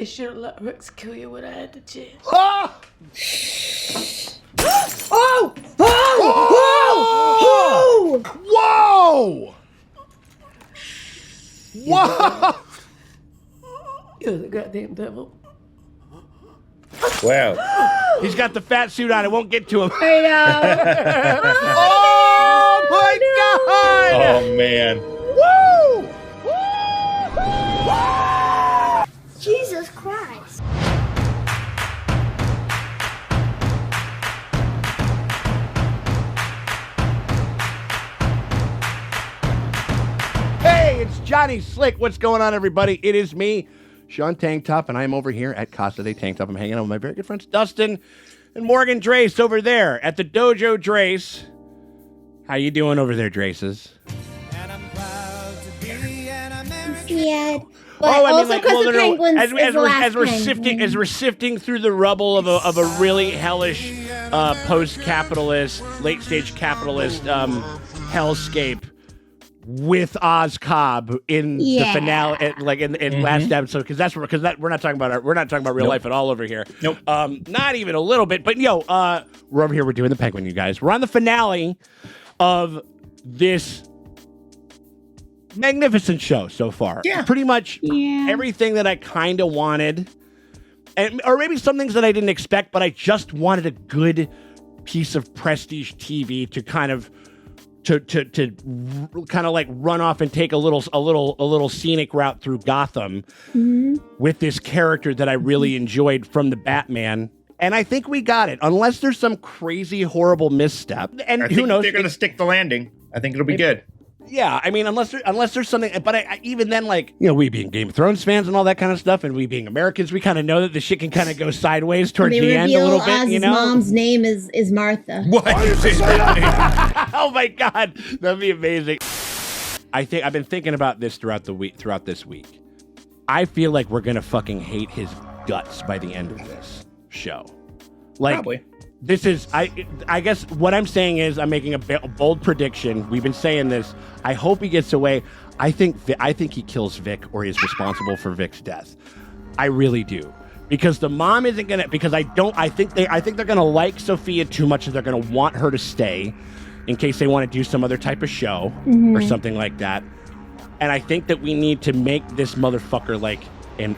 I should have let Rex kill you when I had the chance. Oh! Oh! Oh! Whoa! Whoa! You're the goddamn devil. Wow. He's got the fat suit on. It won't get to him. I know. Oh my God! Oh, man. Woo! Jesus Christ. Hey, it's Johnny Slick. What's going on, everybody? It is me, Sean Tank Top, and I'm over here at Casa de Tank Top. I'm hanging out with my very good friends Dustin and Morgan Drace over there at the Dojo Drace. How you doing over there, Draces? Yeah. But also because the Penguins is the last penguin. as we're sifting through the rubble of a really hellish post-capitalist, late-stage capitalist hellscape with Oz Cobb in the finale, like in last episode, because we're not talking about real life at all over here. Nope. Not even a little bit. But we're over here. We're doing the Penguin, you guys. We're on the finale of this magnificent show so far. Yeah. Pretty much everything that I kind of wanted, or maybe some things that I didn't expect, but I just wanted a good piece of prestige TV to kind of like run off and take a little scenic route through Gotham with this character that I really enjoyed from the Batman. And I think we got it, unless there's some crazy, horrible misstep. And who knows? They're going to stick the landing. I think it'll be good. Yeah, I mean, unless there's something, but I even then, like, we being Game of Thrones fans and all that kind of stuff, and we being Americans, we kind of know that the shit can kind of go sideways towards the end a little bit, Oz's mom's name is Martha. What? Oh my God, that'd be amazing. I've been thinking about this throughout this week. I feel like we're gonna fucking hate his guts by the end of this show. Like, probably. This is, I guess what I'm saying is I'm making a bold prediction. We've been saying this. I hope he gets away. I think he kills Vic, or is responsible for Vic's death. I really do. Because the mom isn't going to, because I think they're going to like Sophia too much, and they're going to want her to stay in case they want to do some other type of show or something like that. And I think that we need to make this motherfucker like a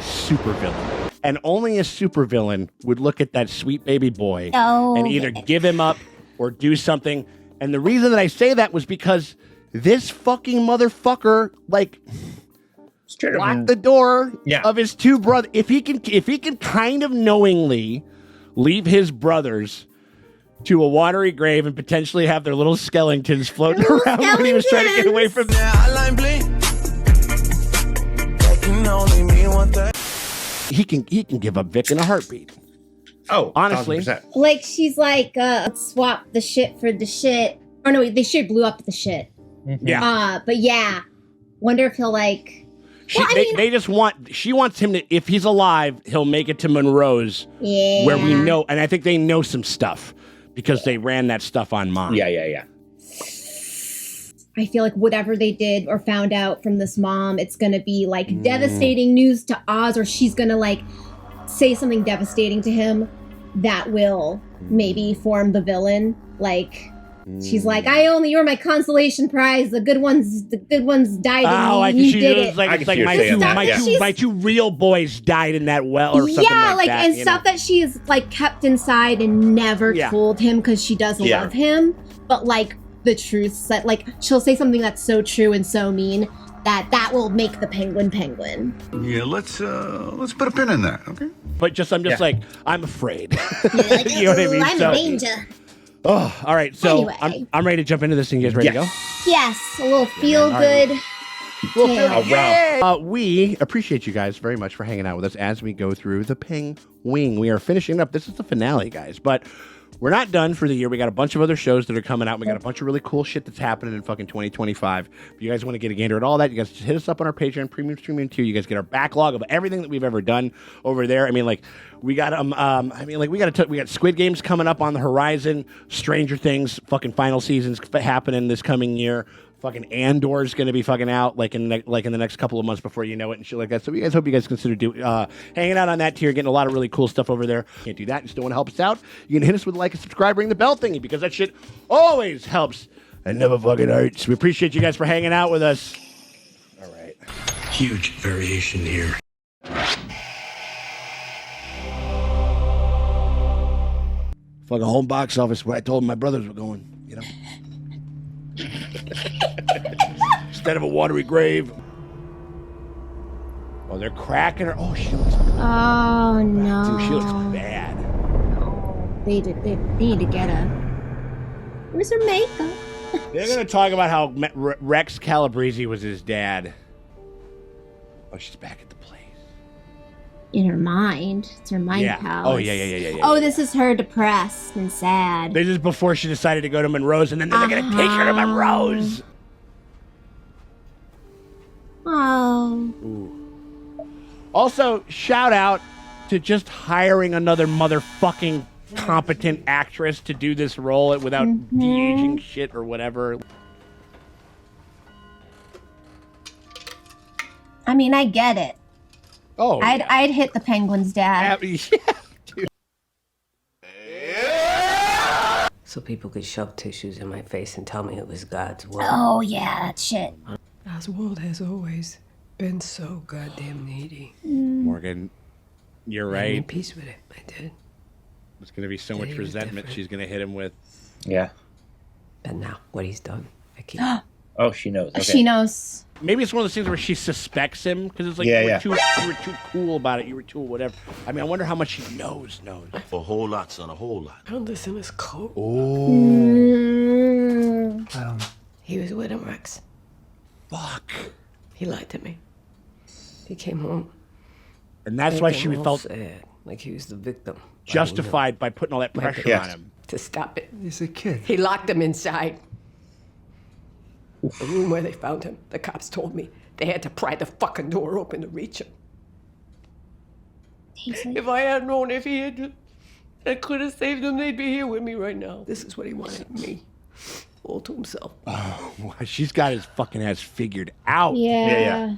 supervillain. And only a supervillain would look at that sweet baby boy and either give him up or do something. And the reason that I say that was because this fucking motherfucker, like, locked the door of his two brothers. If he can kind of knowingly leave his brothers to a watery grave and potentially have their little skeletons floating around when he was trying to get away from them. He can give up Vic in a heartbeat. Oh, honestly, 100%. Like, she's like, swap the shit for the shit. Or no, they should blew up the shit. Yeah. But yeah, wonder if he'll like. She wants him to, if he's alive, he'll make it to Monroe's, where we know, and I think they know some stuff because they ran that stuff on Mom. Yeah. I feel like whatever they did or found out from this mom, it's going to be like devastating news to Oz, or she's going to like say something devastating to him that will maybe form the villain. Like, she's like, you're my consolation prize. The good ones died and you did it. My two real boys died in that well or something like that. And stuff that she's like kept inside and never told him because she doesn't love him. But like, the truth that, like, she'll say something that's so true and so mean that will make the penguin. Yeah, let's put a pin in that, okay? But I'm just like, I'm afraid. Like, you know what I mean? I'm in danger. Oh, all right. So Anyway. I'm ready to jump into this thing. You guys ready to go? Yes, A little feel good. We appreciate you guys very much for hanging out with us as we go through the Penguin. We are finishing up. This is the finale, guys, but we're not done for the year. We got a bunch of other shows that are coming out. We got a bunch of really cool shit that's happening in fucking 2025. If you guys want to get a gander at all that, you guys just hit us up on our Patreon, Premium Streaming 2. You guys get our backlog of everything that we've ever done over there. I mean, like, we got we got Squid Games coming up on the horizon. Stranger Things fucking final seasons happening this coming year. Fucking Andor's going to be fucking out like in the next couple of months before you know it and shit like that. So you guys consider hanging out on that tier, getting a lot of really cool stuff over there. Can't do that. You still want to help us out? You can hit us with a like and subscribe, ring the bell thingy because that shit always helps and never fucking hurts. We appreciate you guys for hanging out with us. All right. Huge variation here. Fucking home box office where I told them my brothers were going, you know? Instead of a watery grave. Oh, they're cracking her. Oh, she looks Oh no. Dude, she looks bad. They need to get her. Where's her makeup? They're going to talk about how Rex Calabrese was his dad. Oh, she's back at the place. In her mind. It's her mind palace. Oh, yeah. Oh, this is her depressed and sad. This is before she decided to go to Monroe's, and then they're going to take her to Monroe's. Oh. Ooh. Also, shout out to just hiring another motherfucking competent actress to do this role without de-aging shit or whatever. I mean, I get it. Oh, I'd hit the Penguin's dad. So people could shove tissues in my face and tell me it was God's will. Oh yeah, that shit. Oswald has always been so goddamn needy. Morgan, you're I made right. peace with it. I did. There's going to be so Yeah, much he was resentment different. she's going to hit him with. Yeah. But now, what he's done, I keep. Oh, she knows. Okay. She knows. Maybe it's one of those things where she suspects him because it's like Yeah, you yeah. were too cool about it. You were too whatever. I mean, I wonder how much she knows. A whole lot, son, a whole lot. Found this in his coat. Oh, He was with him, Rex. fuck. He lied to me. He came home. And that's why she acting all felt sad, like he was the victim. justified by putting all that pressure Yes. on him. To stop it. He's a kid. He locked him inside. The room where they found him, the cops told me they had to pry the fucking door open to reach him. He's like, If I had known if he had, I could have saved them, they'd be here with me right now. This is what he wanted, me. All to himself. Wow, she's got his fucking ass figured out. yeah.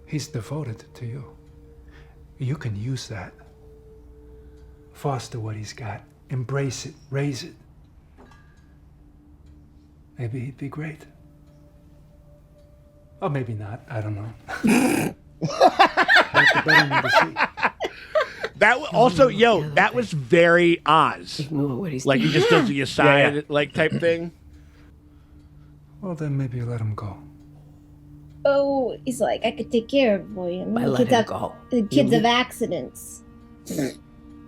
He's devoted to you. You can use that. Foster what he's got. Embrace it. Raise it. Maybe he'd be great. Or maybe not. I don't know. That's the better one to see. That also, that was very Oz. Ignore what he's Like he just does the aside, Yeah. like type thing. Well, then maybe let him go. Oh, he's like, I could take care of William. I let him go. The kids have accidents.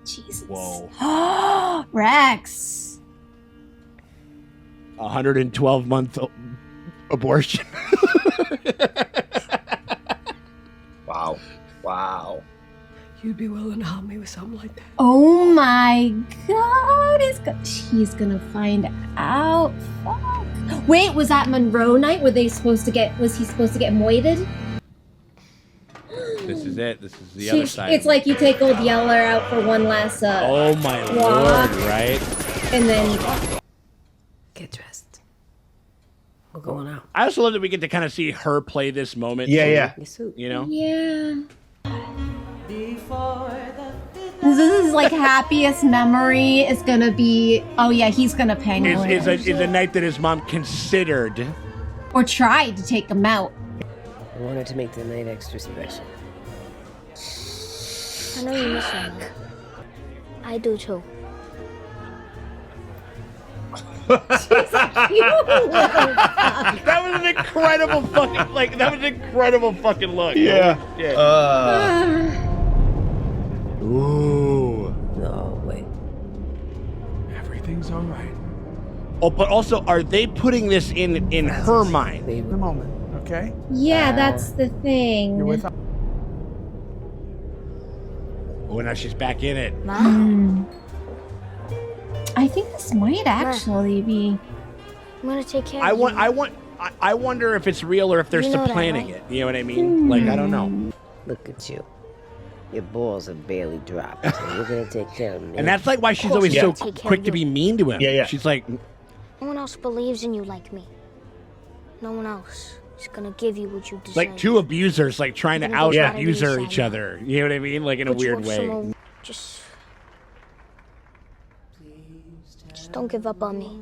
Jesus. Whoa. Rex. 112-month abortion. Wow. You'd be willing to help me with something like that? Oh my god. She's gonna find out. Fuck. Wait, was that Monroe night? Was he supposed to get moited? This is it. This is the other side. It's like you take old Yeller out for one last Oh my walk. lord, right? and then Get dressed. We're going out. I also love that we get to kind of see her play this moment. Yeah. Your suit. You know? yeah. This is like happiest memory is gonna be. Oh yeah, he's gonna penguin Is a night that his mom considered. or tried to take him out. I wanted to make the night extra special. I know you miss him. I do too. That was an incredible fucking look. Yeah. Ooh. No, wait. Everything's all right. Oh, but also, are they putting this in her mind? Leave In a moment, okay? Yeah, that's the thing. You're with Oh, now she's back in it. Mom, I think this might actually be. I'm gonna take care I of want. you. I wonder if it's real or if they're You know that, supplanting right? it. You know what I mean? Like I don't know. Look at you. Your balls are barely dropped. So you're gonna take care of me. And that's like why she's always Yeah. so Take care quick of to you. be mean to him. Yeah. She's like, No one else believes in you like me. No one else is gonna give you what you deserve. Like two abusers, like trying to You're gonna go out abuser try to each other. You know what I mean? Like in a But you weird want way. someone- Just don't give up on me.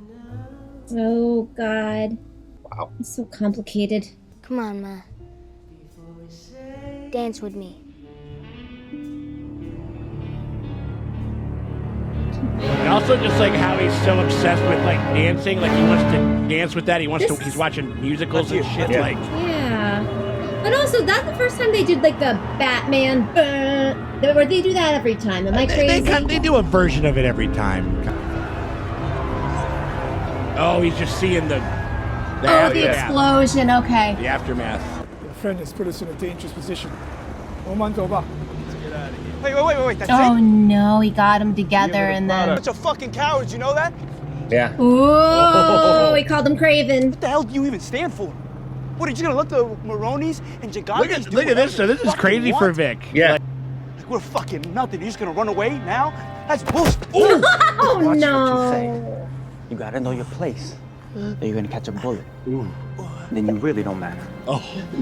Oh God. Wow. It's so complicated. Come on, Ma. Dance with me. And also just like how he's so obsessed with like dancing, like he wants to dance with that. He wants to. He's watching musicals and shit. Yeah. Like Yeah. But also, that's the first time they did like the Batman. Or they do that every time. Am I crazy? they do a version of it every time. Oh, he's just seeing the explosion. Okay. the aftermath. Your friend has put us in a dangerous position. Let's get out of here. Wait, that's Oh no, he got them together and then. bunch of fucking cowards, you know that? Yeah. Ooh, he called him Craven. What the hell do you even stand for? What, are you gonna let the Maronis and Jagatis Look at this. So this is crazy for Vic. Yeah. Like, we're fucking nothing. You're just gonna run away now? That's bullshit. Oh Watch no. what you say. You gotta know your place. Or you're gonna catch a bullet. Then you really don't matter.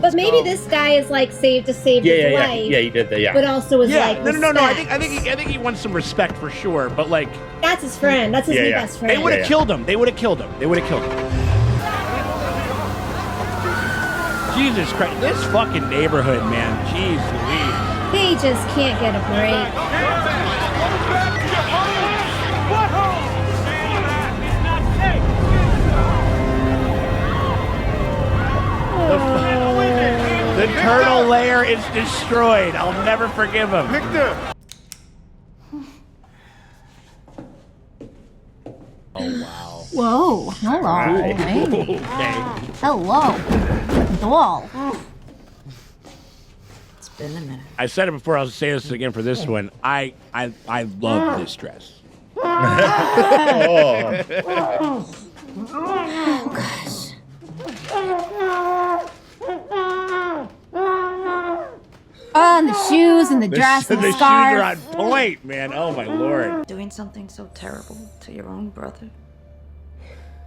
But maybe this guy is like saved his life. Yeah, he did that. Yeah. But also is like No. respect. I think he wants some respect for sure. But like, That's his friend. That's his new best friend. they would have killed him. They would have killed him. Jesus Christ, this fucking neighborhood, man. Jeez Louise. They just can't get a break. The turtle lair is destroyed. I'll never forgive him. Victor! Oh, wow. Whoa. Hello. Okay. Hello. Doll. It's been a minute. I said it before. I'll say this again for this one. I love this dress. Oh, gosh. Oh, and the shoes and the dress and the scarf. The shoes are on point, man. Oh, my Lord. Doing something so terrible to your own brother.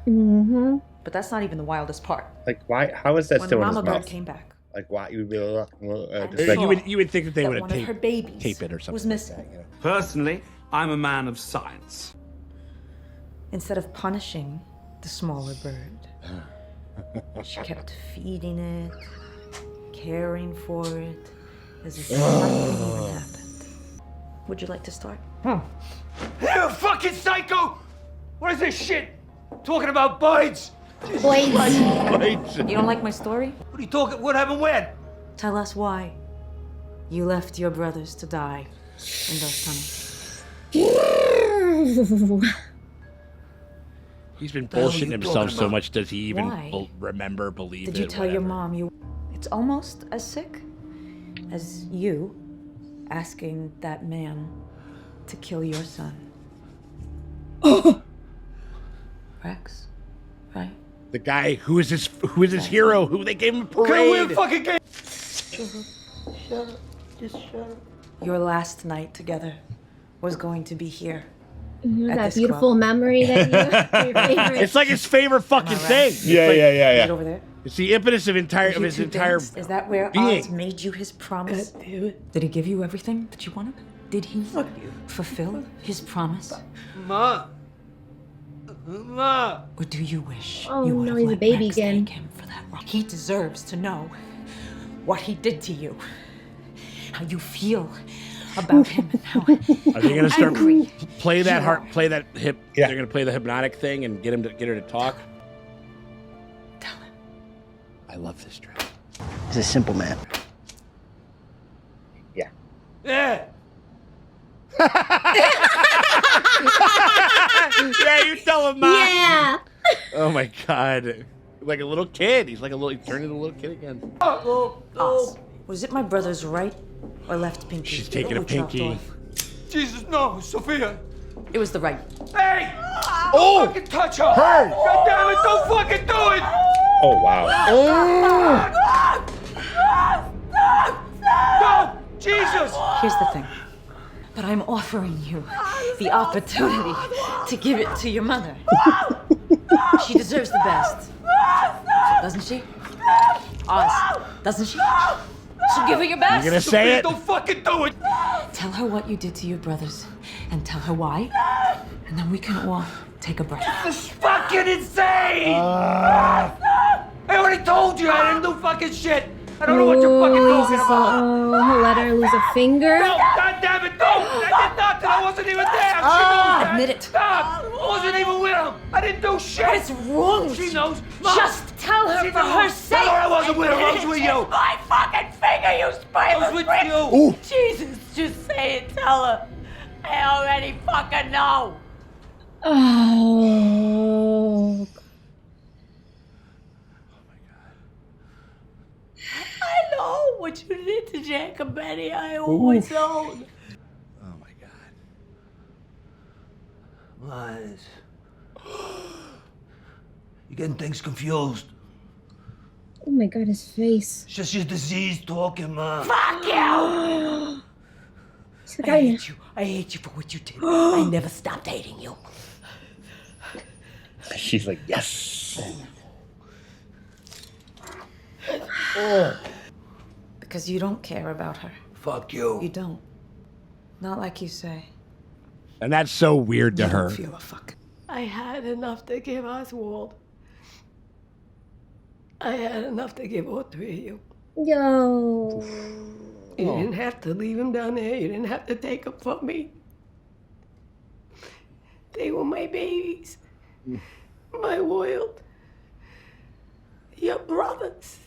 Mm-hmm. But that's not even the wildest part. Like, why? How is that When still in his Mama Bird mouth? came back, Like, why? You would be like, You would think that they that would one of her babies tape it or something. was missing. Personally, I'm a man of science. Instead of punishing the smaller bird, she kept feeding it, caring for it, as if nothing even happened. Would you like to start? You fucking psycho! What is this shit? Talking about birds? Boys. You don't like my story? What are you talking? What happened when? Tell us why you left your brothers to die in those tunnels. He's been bullshitting himself so much. Does he even Why? Remember, believe it? Did you tell your whatever? mom you... It's almost as sick as you asking that man to kill your son. Rex, right? The guy who is his hero, who they gave him a parade. Okay, we're fucking game. Shut up. Just shut up. Your last night together was going to be here. Mhm, At that this beautiful club. memory that your favorite. It's like his favorite fucking thing. Yeah. Is it over there? It's the impetus of You his two entire danced? Is that where being. Oz made you his promise? Did he give you everything that you wanted? Did he fulfill his promise? Ma. Or do you wish Oh, you would no, have he's a let baby Rex again. thank him for that wrong? He deserves to know what he did to you. How you feel about him and how Are they gonna start angry play that you heart, are. play that hip? Yeah. They're gonna play the hypnotic thing and get her to talk. Tell him. I love this dress. He's a simple man. Yeah. Yeah. Yeah, you tell him, Mom. Yeah. Oh my God, like a little kid. He's like he's turning into a little kid again. Oz, was it my brother's right or left pinky? She's taking a that you chopped pinky. off? Jesus, no, Sophia. It was the right. Hey! Oh! Don't fucking touch her! Her! God damn it, don't fucking do it! Oh wow. No! Jesus! Here's the thing. But I'm offering you the opportunity to give it to your mother. She deserves the best. Doesn't she? Oz, doesn't she? So give her your best. You gonna say it? Don't fucking do it. Tell her what you did to your brothers, and tell her why, and then we can all take a breath. This is fucking insane! I already told you I didn't do fucking shit. I don't know what you're fucking talking about. Oh, he'll let her lose a finger. No, goddamn it, don't! I did nothing. I wasn't even there. She knows that. Admit it. Stop! I wasn't even with him. I didn't do shit. What is wrong with She you? knows. Mom, Just tell her she for knows. her sake. Tell her I wasn't with her. I was with you. My fucking finger, you I was with prick. you. Ooh. Jesus, just say it. Tell her. I already fucking know. Oh. I know what you did to Jack and Betty. I always known. Oh my God. Lies. You're getting things confused. Oh my God, his face. It's just your disease talking, man. Fuck you! He's like, I hate you. I hate you for what you did. I never stopped hating you. She's like, yes. Because you don't care about her. Fuck you. You don't. Not like you say. And that's so weird to her. Feel a fuck. I had enough to give Oswald. I had enough to give all three of you. Yo. You didn't have to leave him down there. You didn't have to take him from me. They were my babies. My world. Your brothers.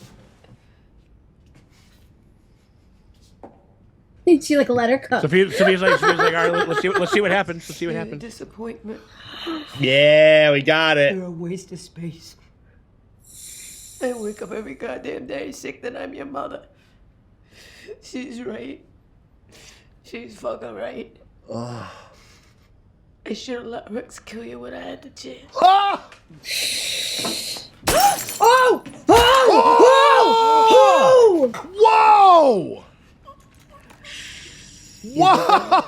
She like let her cook. Sophia's like, all right, let's see what happens. Let's see what happens. Disappointment. Yeah, we got it. You're a waste of space. I wake up every goddamn day sick that I'm your mother. She's right. She's fucking right. I should have let Rex kill you when I had the chance. Oh! Oh! Oh! Whoa! Whoa!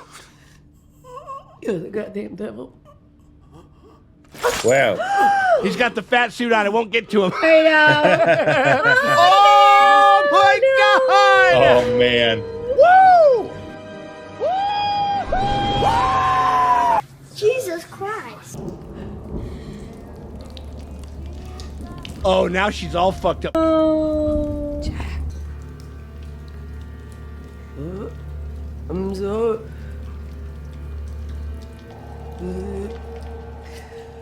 You're the goddamn devil. Wow. He's got the fat suit on. It won't get to him. I know. Oh my God! Oh man. Woo! Jesus Christ. Oh, now she's all fucked up. Oh. Jack. I'm so.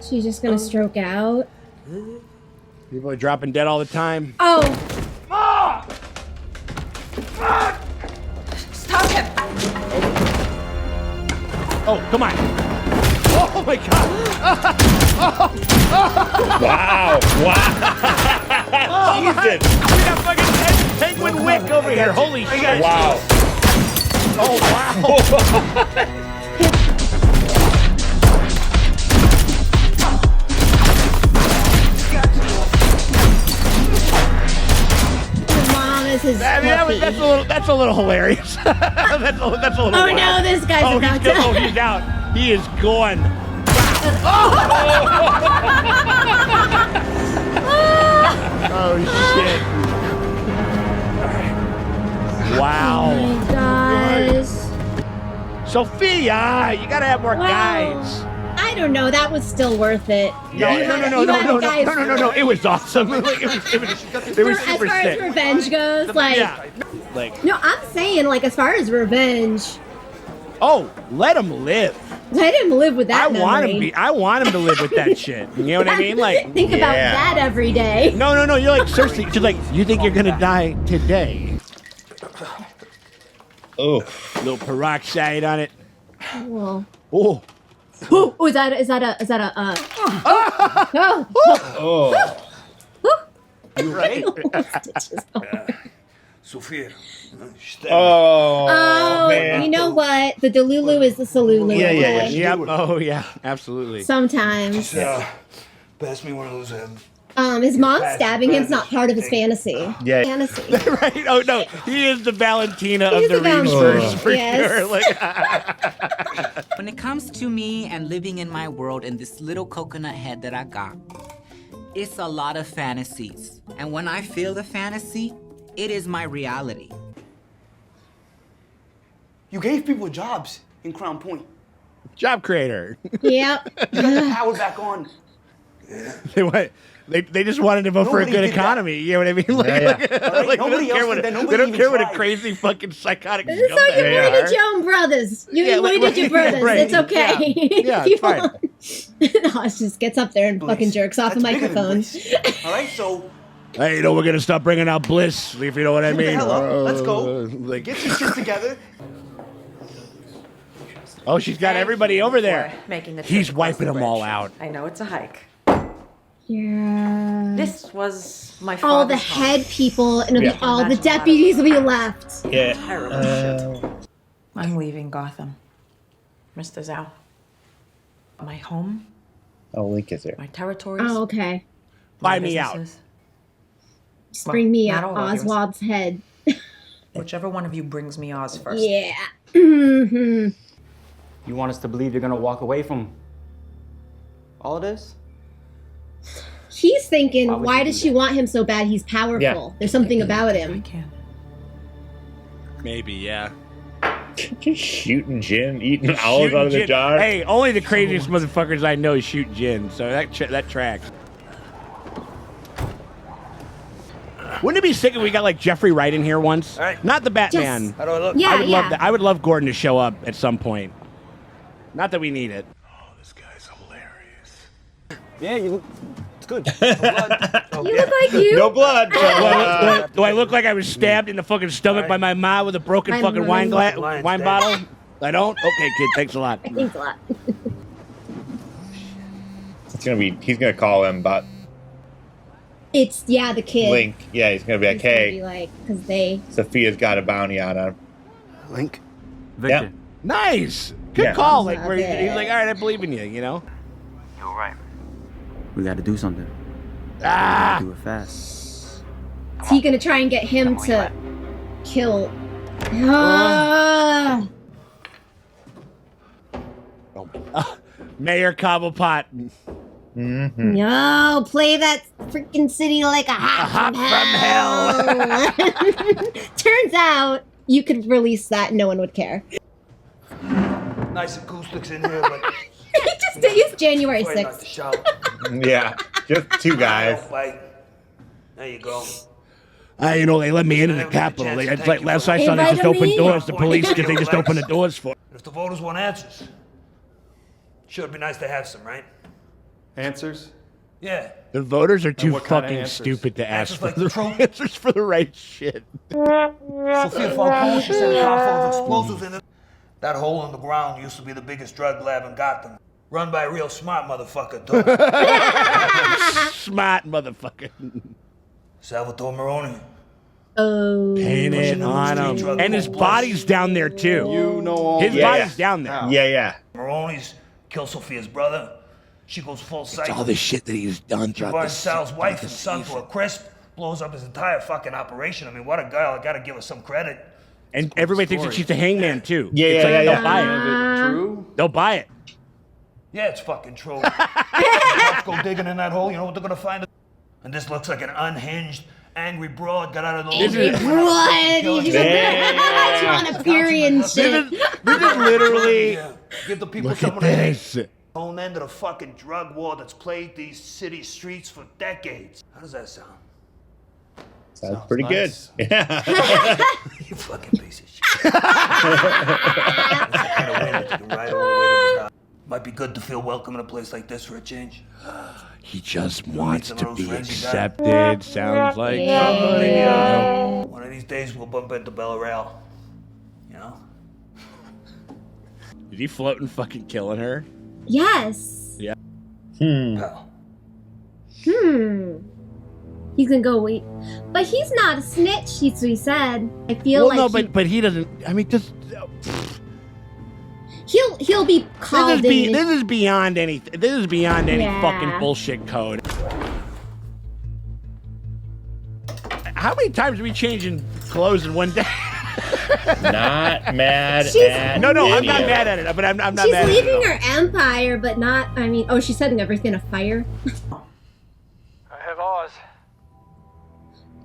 She's just gonna stroke out. People are dropping dead all the time. Oh. Stop him! Oh, come on. Oh my God. Wow. Wow. Oh my. Jesus. We got fucking Penguin Wick over here. Holy shit. Wow. Oh, wow. His puppy. That's a little hilarious. that's a little. Oh wild. no, this guy's about to. Oh, he's out. He is gone. Oh shit! Wow. Oh my gosh. Sophia, you gotta have more guys. I don't know. That was still worth it. No. It was awesome. It was super As far sick. as revenge goes, like, no, I'm saying, like, as far as revenge, oh, let him live. let him live with that. I want him to live with that shit. You know what I mean? Like, think about that every day. No. You're like, seriously, you're like, you think you're gonna die today? Oh, little peroxide on it. Well. Oh. Oh, is that a You right? Sophia. Oh, man. You know what? The Delulu is the Salulu. Yeah. Oh, yeah. Absolutely. Sometimes. Pass me one of those. His mom stabbing him's not part of his fantasy. Yeah. Fantasy. Right? Oh, no. He is the Valentina of the Reeves for sure. Like, when it comes to me and living in my world in this little coconut head that I got, It's a lot of fantasies. And when I feel the fantasy, it is my reality. You gave people jobs in Crown Point. Job creator. Yep. You got the power back on. They just wanted to vote for a good economy. You know what I mean? Like, like, Nobody they don't care what a crazy fucking psychotic This is like your Moynihan Joan brothers. You Moynihan brothers. right. It's okay. Yeah, it's fine. No, it just gets up there and fucking jerks off a microphone. All right, so Hey, you know, we're gonna stop bringing out Bliss, if you know what I mean. Let's go. Like, Get your shit together. oh, she's got everybody over there. Making the He's trip wiping across the them all bridge. out. I know it's a hike. Yeah. This was my All the father's home. head people and Yeah. all the deputies will be left. Yeah. Terrible shit. I'm leaving Gotham. Mr. Zhao. My home, Oh, Link is here. my territories. Oh, okay. Buy my me out. businesses. Just bring me not up all of yours. Oswald's head. Whichever one of you brings me Oz first. Yeah. hmm You want us to believe you're gonna walk away from all of this? He's thinking, Why would why you does do she want him so bad? He's powerful. Yeah. There's something about him. Maybe, yeah. Just shooting gin, eating olives Shooting out of the gin. jar. Hey, only the craziest motherfuckers I know shoot gin, so that tracks. Wouldn't it be sick if we got like Jeffrey Wright in here once? Not the Batman. Yes. How do I look? Yeah, I would love yeah. that. I would love Gordon to show up at some point. Not that we need it. Yeah, you look. It's good. You look like you. No blood. Do I look like I was stabbed in the fucking stomach by my ma with a broken My fucking wine mom. wine bottle? I don't? Okay, kid, thanks a lot. Thanks a lot. It's gonna be. He's gonna call him, but It's, yeah, the kid. Link. Yeah, he's gonna be like, He's gonna hey, be like, because they. Sophia's got a bounty on him. Link. Victor. Yep. Nice. Good Yeah. call. Like where Okay. he's like, all right, I believe in you, you know? You're right. We gotta do something. Ah! Do it fast. Is he gonna try and get him to kill? Ah! Mayor Cobblepot. Mm-hmm. No, play that freaking city like a hop, from hell. Turns out you could release that and no one would care. Nice acoustics in here, but It's January afraid not 6th. to shout. Yeah, just two guys. Fight. There you go. You know, they let me into the Capitol. It's like last I saw, they just opened doors. The police, they just opened the doors for. If the voters want answers, sure it'd be nice to have some, right? Answers? Yeah. The voters are too what kind of fucking answers? stupid to ask Answers for like the the Trump. answers for the right shit. Sophia Falcone, she sent a car full of explosives in it. That hole in the ground used to be the biggest drug lab in Gotham. Run by a real smart motherfucker, too. Smart motherfucker. Salvatore Moroni. Oh. Paint it on him. And his body's down there, too. You know all His Yeah, body's yeah. down there. Yeah, yeah. Moroni's killed Sophia's brother. She goes full cycle. All the shit that he's done She throughout burns this. Sal's wife and son to a crisp, blows up his entire fucking operation. I mean, what a girl. I gotta give her some credit. And everybody thinks that she's the hangman, too. Yeah, It's yeah, like, yeah, they'll yeah. buy it. True? They'll buy it. Yeah, it's fucking true. Let's go digging in that hole. You know what they're gonna find? And this looks like an unhinged, angry broad got out of the Angry broad. You just on a period shit. This is literally. Give the people Look something at to hate. this. Whole end of the fucking drug war that's plagued these city streets for decades. How does that sound? Sounds pretty nice. good. Yeah. You fucking piece of shit. That's the kind of way that you can ride all the way to the top. Might be good to feel welcome in a place like this for a change. He just wants some to of those be friends you got. accepted. Sounds like Yeah. One of these days we'll bump into Bella Real. You know? Is he floating fucking killing her? Yes. Yeah. Pal. He's gonna go wait. But he's not a snitch, he said. I feel Well, like no, but he doesn't. I mean, just he'll be called in. this is beyond anything. This is beyond any Yeah. fucking bullshit code. How many times are we changing clothes in one day? Not mad She's- at No, I'm any not of mad it. at it. But I'm not She's mad leaving at it. her empire, but not. I mean, oh, she's setting everything afire.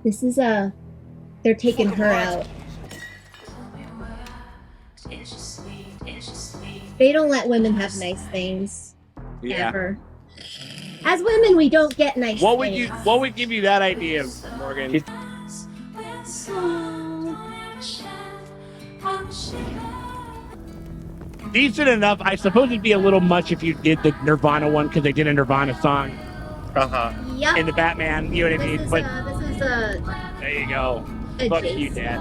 This is they're taking her out. They don't let women have nice things. Yeah. Ever. As women, we don't get nice things. What would give you that idea, Morgan? Decent enough. I suppose it'd be a little much if you did the Nirvana one because they did a Nirvana song. Yep. In the Batman, you know what I mean? But This is there you go. Fuck you, Dad.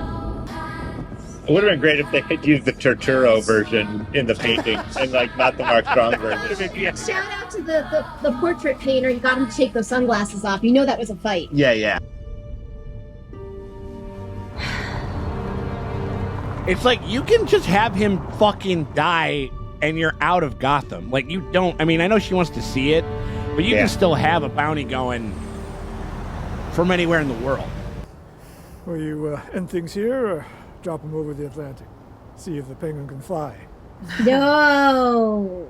It would have been great if they had used the Turturro version in the painting and like not the Mark Strong version. Shout out to the portrait painter. You got him to take those sunglasses off. You know that was a fight. Yeah. It's like you can just have him fucking die and you're out of Gotham. Like you don't. I mean, I know she wants to see it, but you can still have a bounty going from anywhere in the world. Will you end things here or drop him over the Atlantic? See if the penguin can fly. No.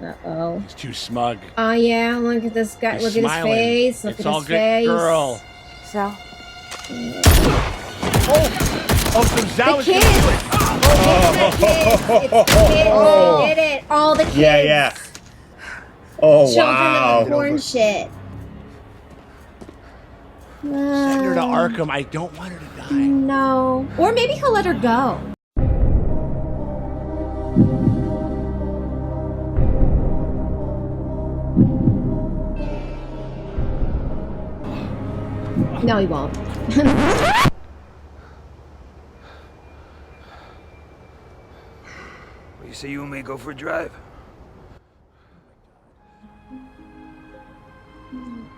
Uh-oh. He's too smug. Oh, yeah. Look at this guy. He's Look smiling. at his face. Look It's at all his good, face. girl. Sal. Oh, so Zhao is kids. Oh. They did it. All the kids. Yeah. Oh, Children wow. of the porn shit. Send her to Arkham. I don't want her to die. No. Or maybe he'll let her go. No, he won't. You say you and me go for a drive?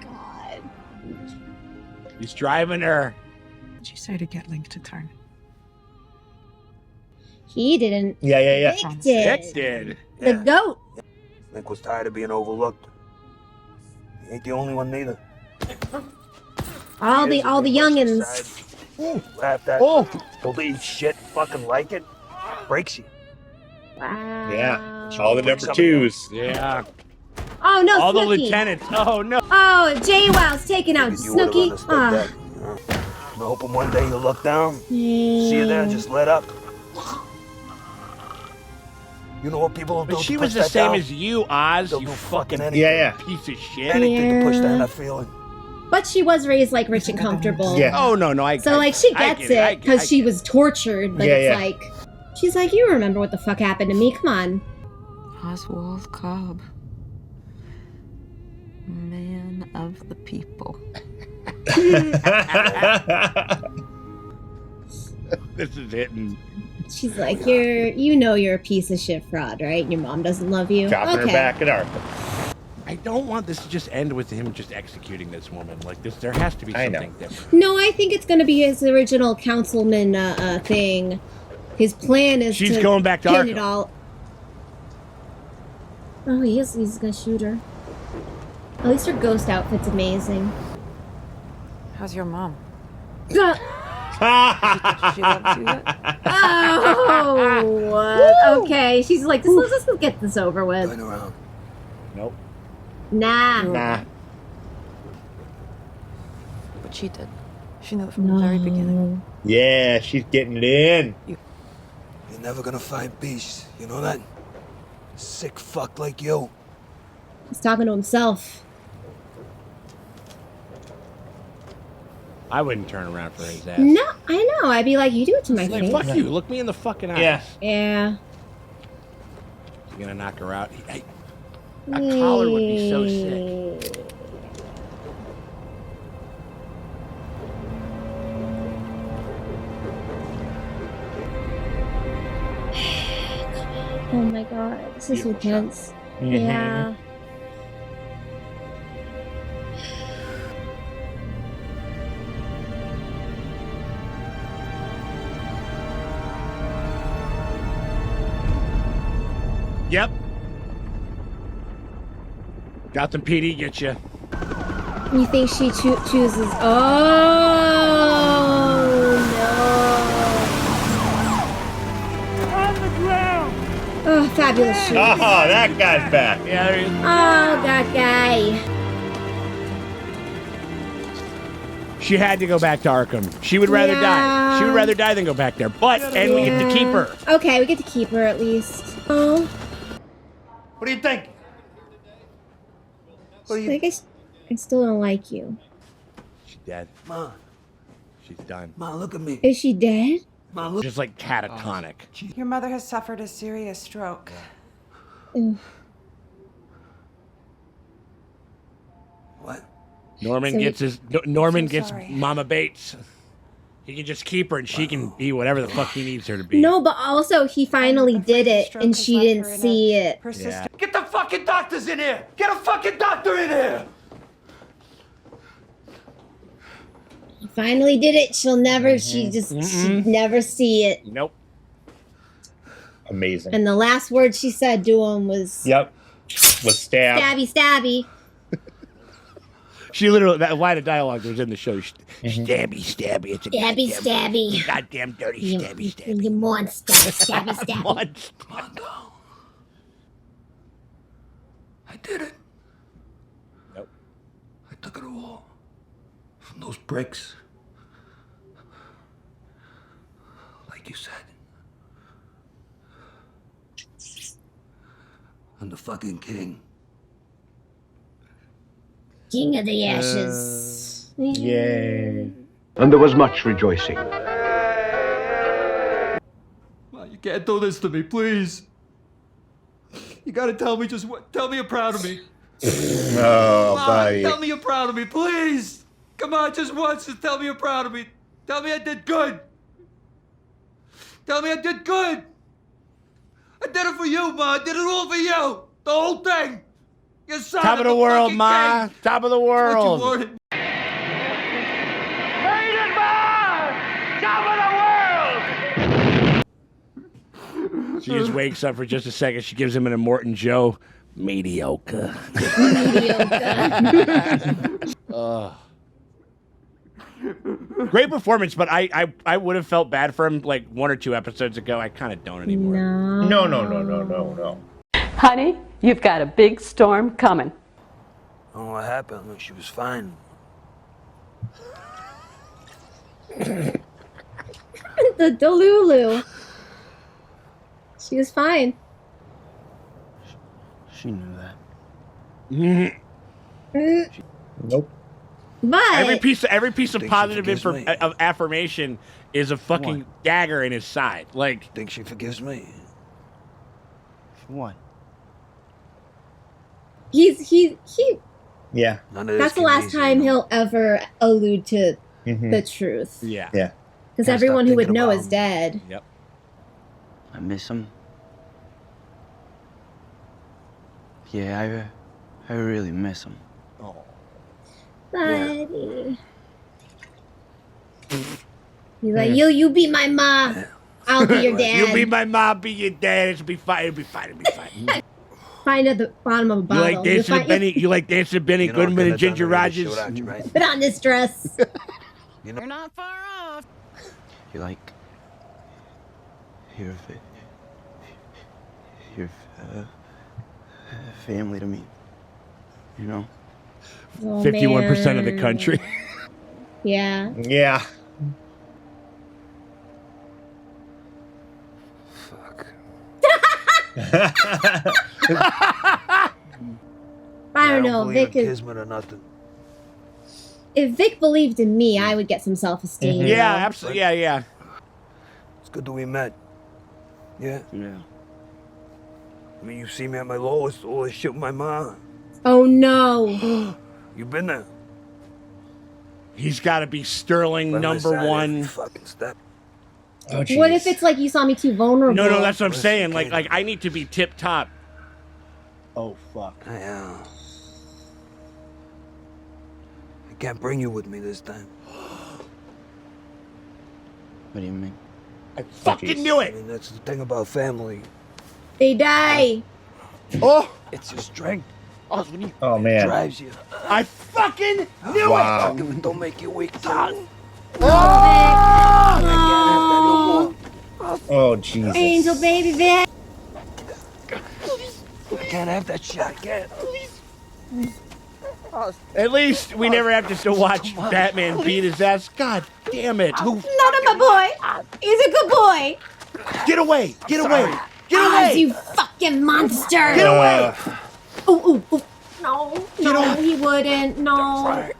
God. He's driving her. What'd you say to get Link to turn? He didn't. Yeah. Vic did. Vic did. The goat. Link was tired of being overlooked. He ain't the only one neither. All the youngins. Laughed at, believe shit, fucking like it, breaks you. Wow. Yeah. All the number twos. Yeah. Oh no, All the Snooki. lieutenants. Oh no. Oh, JWoww's taking out You would've Snooki. understood that. I'm hoping one day you'll look down, see you there, and just let up. You know what people will do? But she to was push the that same down? as you, Oz. They'll You do fucking Yeah. piece of shit. Anything to push down that feeling. But she was raised like rich and comfortable. Yeah. Oh no, I. So like she I gets get it because she was tortured. But Yeah, it's yeah. like she's like, you remember what the fuck happened to me? Come on. Oswald Cobb. Man of the people. This is hitting. She's like, you're a piece of shit fraud, right? Your mom doesn't love you. Dropping her back at Arkham. I don't want this to just end with him just executing this woman. Like this, there has to be something different. No, I think it's gonna be his original councilman thing. His plan is She's to going back to pin Arkham. it all. Oh, he's gonna shoot her. At least her ghost outfit's amazing. How's your mom? She loves you. Oh, what? Okay. She's like, let's just get this over with. Going around. Nope. Nah. But she did. She knew it from the very beginning. Yeah, she's getting it in. You're never gonna find peace. You know that? Sick fuck like you. He's talking to himself. I wouldn't turn around for his ass. No, I know. I'd be like, you do it to my Like, face. fuck you. Look me in the fucking eyes. Yeah. Yeah. You're gonna knock her out. A collar would be so sick. Oh my god, this is Beautiful intense. Mhm. Yeah. Yep. Gotham PD get you. You think she chooses? Oh no! On the ground! Oh, fabulous shoot. Oh, that guy's back. Yeah, there he is. Oh, that guy. She had to go back to Arkham. She would rather die. She would rather die than go back there. But, and we get to keep her. Okay, we get to keep her at least. Oh. What do you think? I still don't like you. She's dead. Ma. She's done. Ma, look at me. Is she dead? Ma, look. Just like catatonic. Your mother has suffered a serious stroke. What? Norman gets Mama Bates. He can just keep her and she can be whatever the fuck he needs her to be. No, but also he finally did it and she didn't see it. Yeah. Get the fucking doctors in here! Get a fucking doctor in here! He finally did it. She'll never, she'd never see it. Nope. Amazing. And the last word she said to him was... Yep. Was stab. Stabby, stabby. She literally, that line of dialogue that was in the show, stabby, stabby. It's a Stabby, stabby. Goddamn dirty stabby, stabby. You monster. Stabby, stabby. Monster. I did it. Nope. I took it all. From those bricks. Like you said. I'm the fucking king. King of the ashes. Yay. And there was much rejoicing. Ma, you can't do this to me, please. You gotta tell me just what. Tell me you're proud of me. Oh, Ma, buddy. tell me you're proud of me, please. Come on, just once, just tell me you're proud of me. Tell me I did good. Tell me I did good. I did it for you, Ma. I did it all for you. The whole thing. Your son Top of the world, fucking Ma. king. Top of the What you world. wanted. She just wakes up for just a second. She gives him an Immortan Joe. Mediocre. Great performance, but I would have felt bad for him like 1 or 2 episodes ago. I kind of don't anymore. No. Honey, you've got a big storm coming. I don't know what happened. I mean, she was fine. The Delulu. She was fine. She knew that. Nope. But Every piece of Think she positive forgives me? of affirmation is a fucking dagger in his side. Like, Think she forgives me? For what? he Yeah. None of this that's the came last easy, time you know? he'll ever allude to Mhm. the truth. yeah. Yeah. Because Can't everyone stop who would thinking know about is him. dead. Yep. I miss him. Yeah, I really miss him. Oh. Buddy. He's like, you be my mom. I'll be your dad. You be my mom, be your dad. It'll be fine. It'll be fine. It'll be fine. Find at the bottom of a You bottle. like dancing to Benny? You like dancing to Benny You know, Goodman I and Ginger couldn't have done Rogers? it without you, right? Put on this dress. You know? You're not far off. You're like you're family to me. You know. 51% of the country. Yeah. Yeah. Fuck. I don't know. believe in Vic is. kismet or nothing. If Vic believed in me, I would get some self-esteem. Yeah, though. absolutely. Yeah. It's good that we met. Yeah. Yeah. I mean, you see me at my lowest, all this shit with my mom. Oh no. You been there. He's got to be sterling By my number side every one. fucking step. Oh, What jeez. if it's like you saw me too vulnerable? No, that's what I'm Listen, saying. kid. Like I need to be tip top. Oh, fuck. I can't bring you with me this time. What do you mean? I fucking knew I it. mean, that's the thing about family. They die. Oh, It's your strength. Oh, man. Drives you. I fucking knew Wow. Don't make you weak. Oh, Jesus. Angel baby Vic. I can't have that shit. I can't. At least we never have to watch Batman beat his ass. God damn it. Not my boy. He's a good boy. Get away. Get away. Get Oz, away. you fucking monster. Get away. Ooh. No, he wouldn't. No.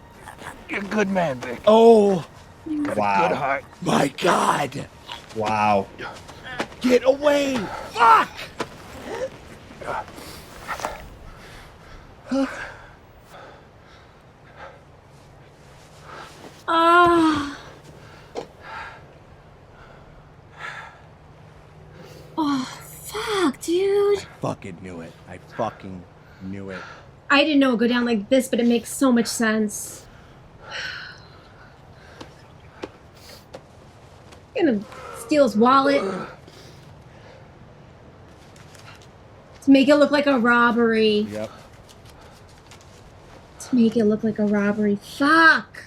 You're a good man, Vic. Oh. Wow. Good heart. My God. Wow. Get away. Fuck. Oh, fuck, dude. Fucking knew it. I fucking knew it. I didn't know it would go down like this, but it makes so much sense. Gonna steal his wallet. To make it look like a robbery. Yep. To make it look like a robbery. Fuck!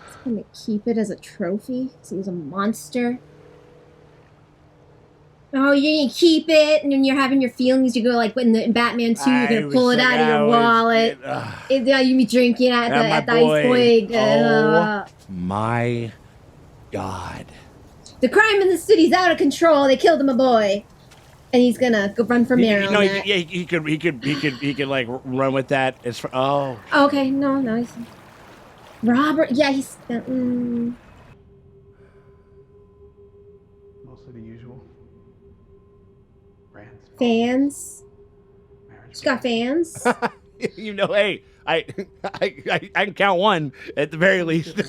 He's gonna keep it as a trophy because he was a monster. Oh, you're gonna keep it, and when you're having your feelings, you go like in Batman 2, you're gonna pull it out of your wallet. You be drinking at the ice point. Oh my God. The crime in the city's out of control. They killed him, a boy, and he's gonna go run for mayor. He could like run with that. As for, Okay, no, he's Robert. Yeah, he's. Mostly the usual. Fans. She's got fans. You know, hey, I can count one at the very least.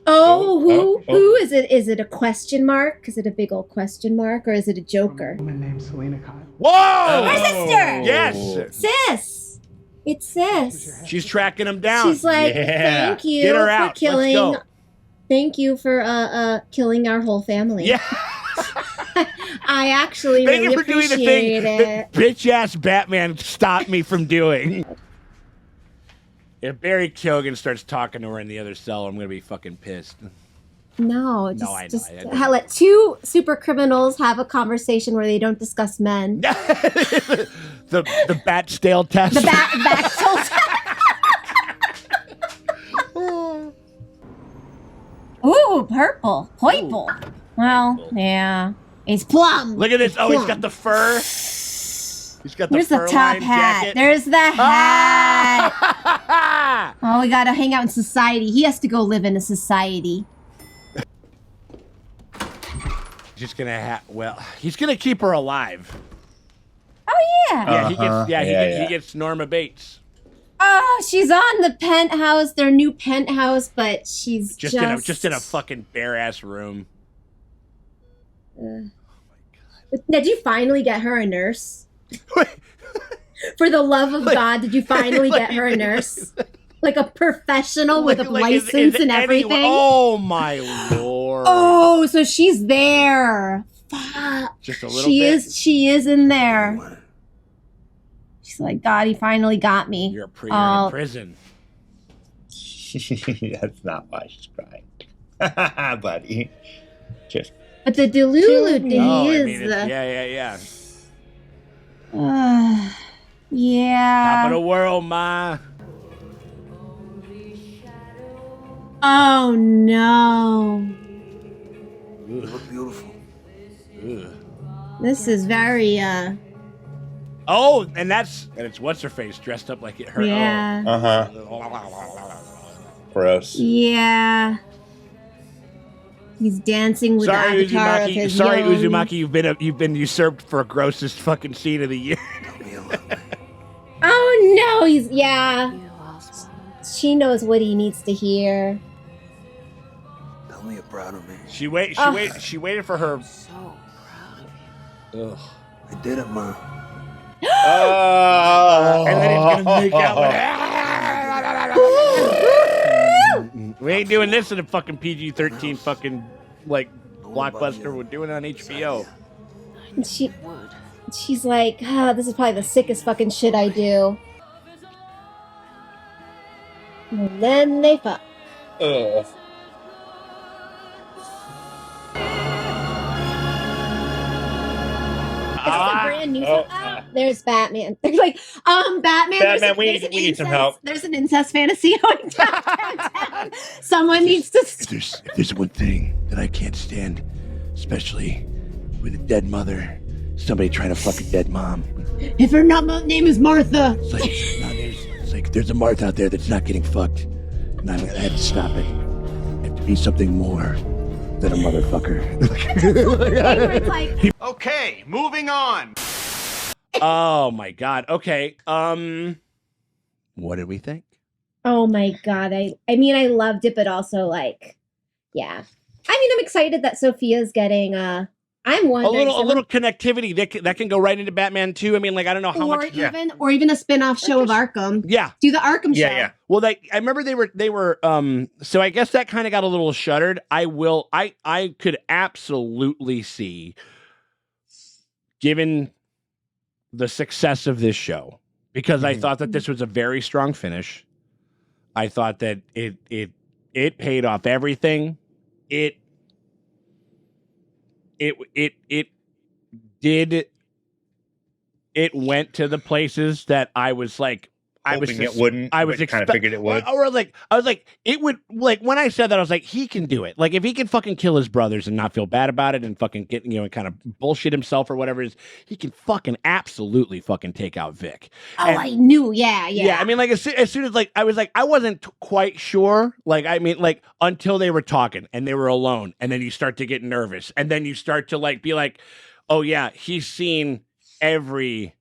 Who is it? Is it a question mark? Is it a big old question mark, or is it a joker? A woman named Selena Kyle. Whoa! Her sister. Yes, Sis. It's sis. She's tracking him down. She's like, thank you Get her for out. killing. Let's go. Thank you for killing our whole family. Yeah. I actually Thank really you for doing the appreciate thing it. that bitch-ass Batman stopped me from doing. If Barry Keoghan starts talking to her in the other cell, I'm going to be fucking pissed. No, I know. Let two super criminals have a conversation where they don't discuss men. the bat stale test. The bat stale test. Ooh, purple. Well, yeah. It's plum. Look at this. Oh, he's got the fur. He's got the There's fur the top lined hat. jacket. There's the hat. Oh, we gotta hang out in society. He has to go live in a society. Just gonna he's gonna keep her alive. Oh yeah. He gets Norma Bates. Oh, she's on the penthouse, their new penthouse, but she's just in a fucking bare ass room. Did you finally get her a nurse? For the love of God, did you finally get her a nurse? Like a professional with a license and everything? Oh my Lord. Oh, so she's there. Fuck. Just a little bit. She is in there. She's like, God, he finally got me. You're in prison. That's not why she's crying. Buddy. But the Delulu thing yeah. Yeah. Top of the world, ma. Oh no. You look beautiful. This is very Oh, and it's what's her face dressed up like her. Yeah. Gross. Yeah. He's dancing with the avatar of his young... Uzumaki, you've been usurped for grossest fucking scene of the year. Oh no, she knows what he needs to hear. Tell me you're proud of me. She waited for her. I'm so proud of you. Ugh. I did it, Ma. And then he's gonna make out with We ain't doing this in a fucking PG-13 fucking like blockbuster. We're doing it on HBO. And she's like, this is probably the sickest fucking shit I do. And then they fuck. Ugh. need some. There's Batman. They're like, Batman. We need some help. There's an incest fantasy going down. Someone needs to. If there's one thing that I can't stand, especially with a dead mother, somebody trying to fuck a dead mom. If her name is Martha. It's like there's a Martha out there that's not getting fucked, and I have to stop it. I have to be something more than a motherfucker. Okay, moving on. Oh my God. Okay. What did we think? Oh my God. I mean, I loved it, but also like, yeah. I mean, I'm excited that Sophia's getting I'm wondering a little connectivity that can go right into Batman too. I mean, like I don't know how much, or even a spin-off show of Arkham. Yeah, do the Arkham show. Yeah. Well, I remember they were. So I guess that kind of got a little shuttered. I could absolutely see, given the success of this show, because I thought that this was a very strong finish. I thought that it paid off everything. It went to the places that I was like, I was kind of figured it would. Or I was like, it would, like when I said that, I was like, he can do it. Like if he can fucking kill his brothers and not feel bad about it and fucking get, and kind of bullshit himself or whatever it is, he can fucking absolutely fucking take out Vic. Oh, and, I knew. Yeah. Yeah. I mean, like as soon as like, I was like, I wasn't quite sure. Like, I mean, like until they were talking and they were alone, and then you start to get nervous, and then you start to like, be like, oh yeah, he's seen every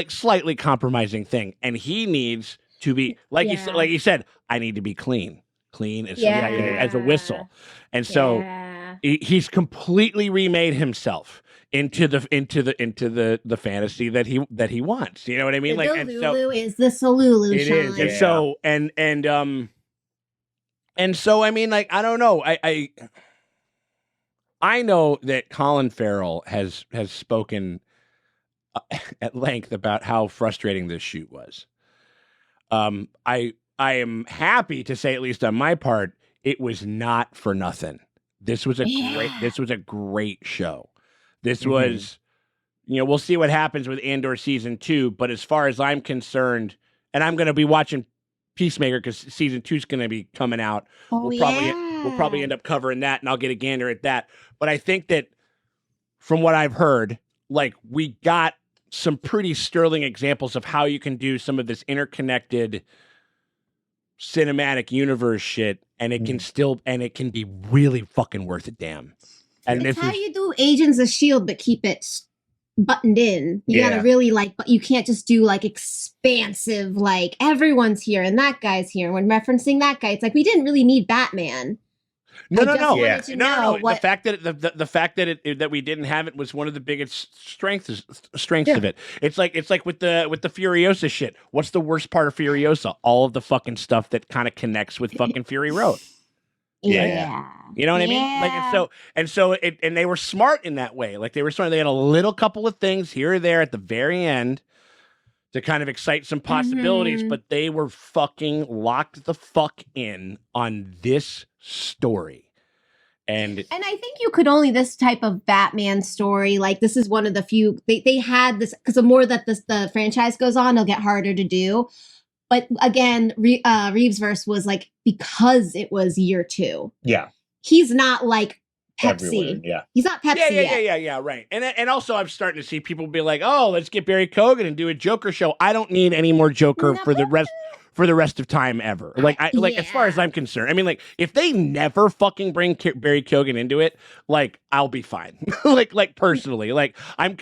slightly compromising thing, and he needs to be like you said, I need to be clean as as a whistle, and so he's completely remade himself into the fantasy that he wants. You know what I mean? The Lulu is the Solulu. It is, and so and so I mean, like I don't know, I know that Colin Farrell has spoken at length about how frustrating this shoot was. I am happy to say, at least on my part, it was not for nothing. This was a great show. This was, we'll see what happens with Andor season 2, but as far as I'm concerned, and I'm going to be watching Peacemaker because season 2 is going to be coming out. We'll probably end up covering that, and I'll get a gander at that. But I think that from what I've heard, like we got some pretty sterling examples of how you can do some of this interconnected cinematic universe shit, and it can be really fucking worth a damn. And it's how you do Agents of S.H.I.E.L.D. but keep it buttoned in. You gotta really but you can't just do like expansive, like everyone's here and that guy's here. When referencing that guy, it's like we didn't really need Batman. No. The fact that the fact that we didn't have it was one of the biggest strengths of it. It's like with the Furiosa shit. What's the worst part of Furiosa? All of the fucking stuff that kind of connects with fucking Fury Road. Yeah. You know what I mean? Like and they were smart in that way. Like they were smart. They had a little couple of things here or there at the very end to kind of excite some possibilities, but they were fucking locked the fuck in on this story. And I think you could only this type of Batman story, like this is one of the few they had this, because the more that the franchise goes on, it'll get harder to do. But again, Reeve's verse was like, because it was year 2. Yeah. He's not like Pepsi. Everywhere, yeah. He's not Pepsi yet. Yeah, right. And also I'm starting to see people be like, oh, let's get Barry Keoghan and do a Joker show. I don't need any more Joker for the rest of time ever. As far as I'm concerned. I mean, like, if they never fucking bring Barry Keoghan into it, like, I'll be fine. like personally. Like, I'm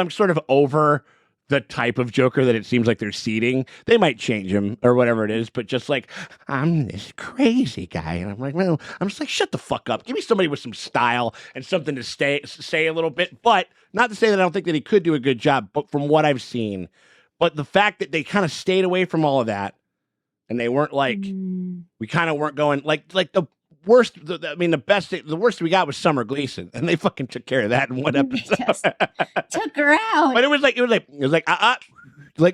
sort of over the type of Joker that it seems like they're seeding. They might change him or whatever it is, but just like, I'm this crazy guy. And I'm like, well, I'm just like, shut the fuck up. Give me somebody with some style and something to say a little bit. But not to say that I don't think that he could do a good job, but from what I've seen. But the fact that they kind of stayed away from all of that, and they weren't like, we kind of weren't going like the worst. The worst we got was Summer Gleason, and they fucking took care of that in one episode. Took her out. But it was like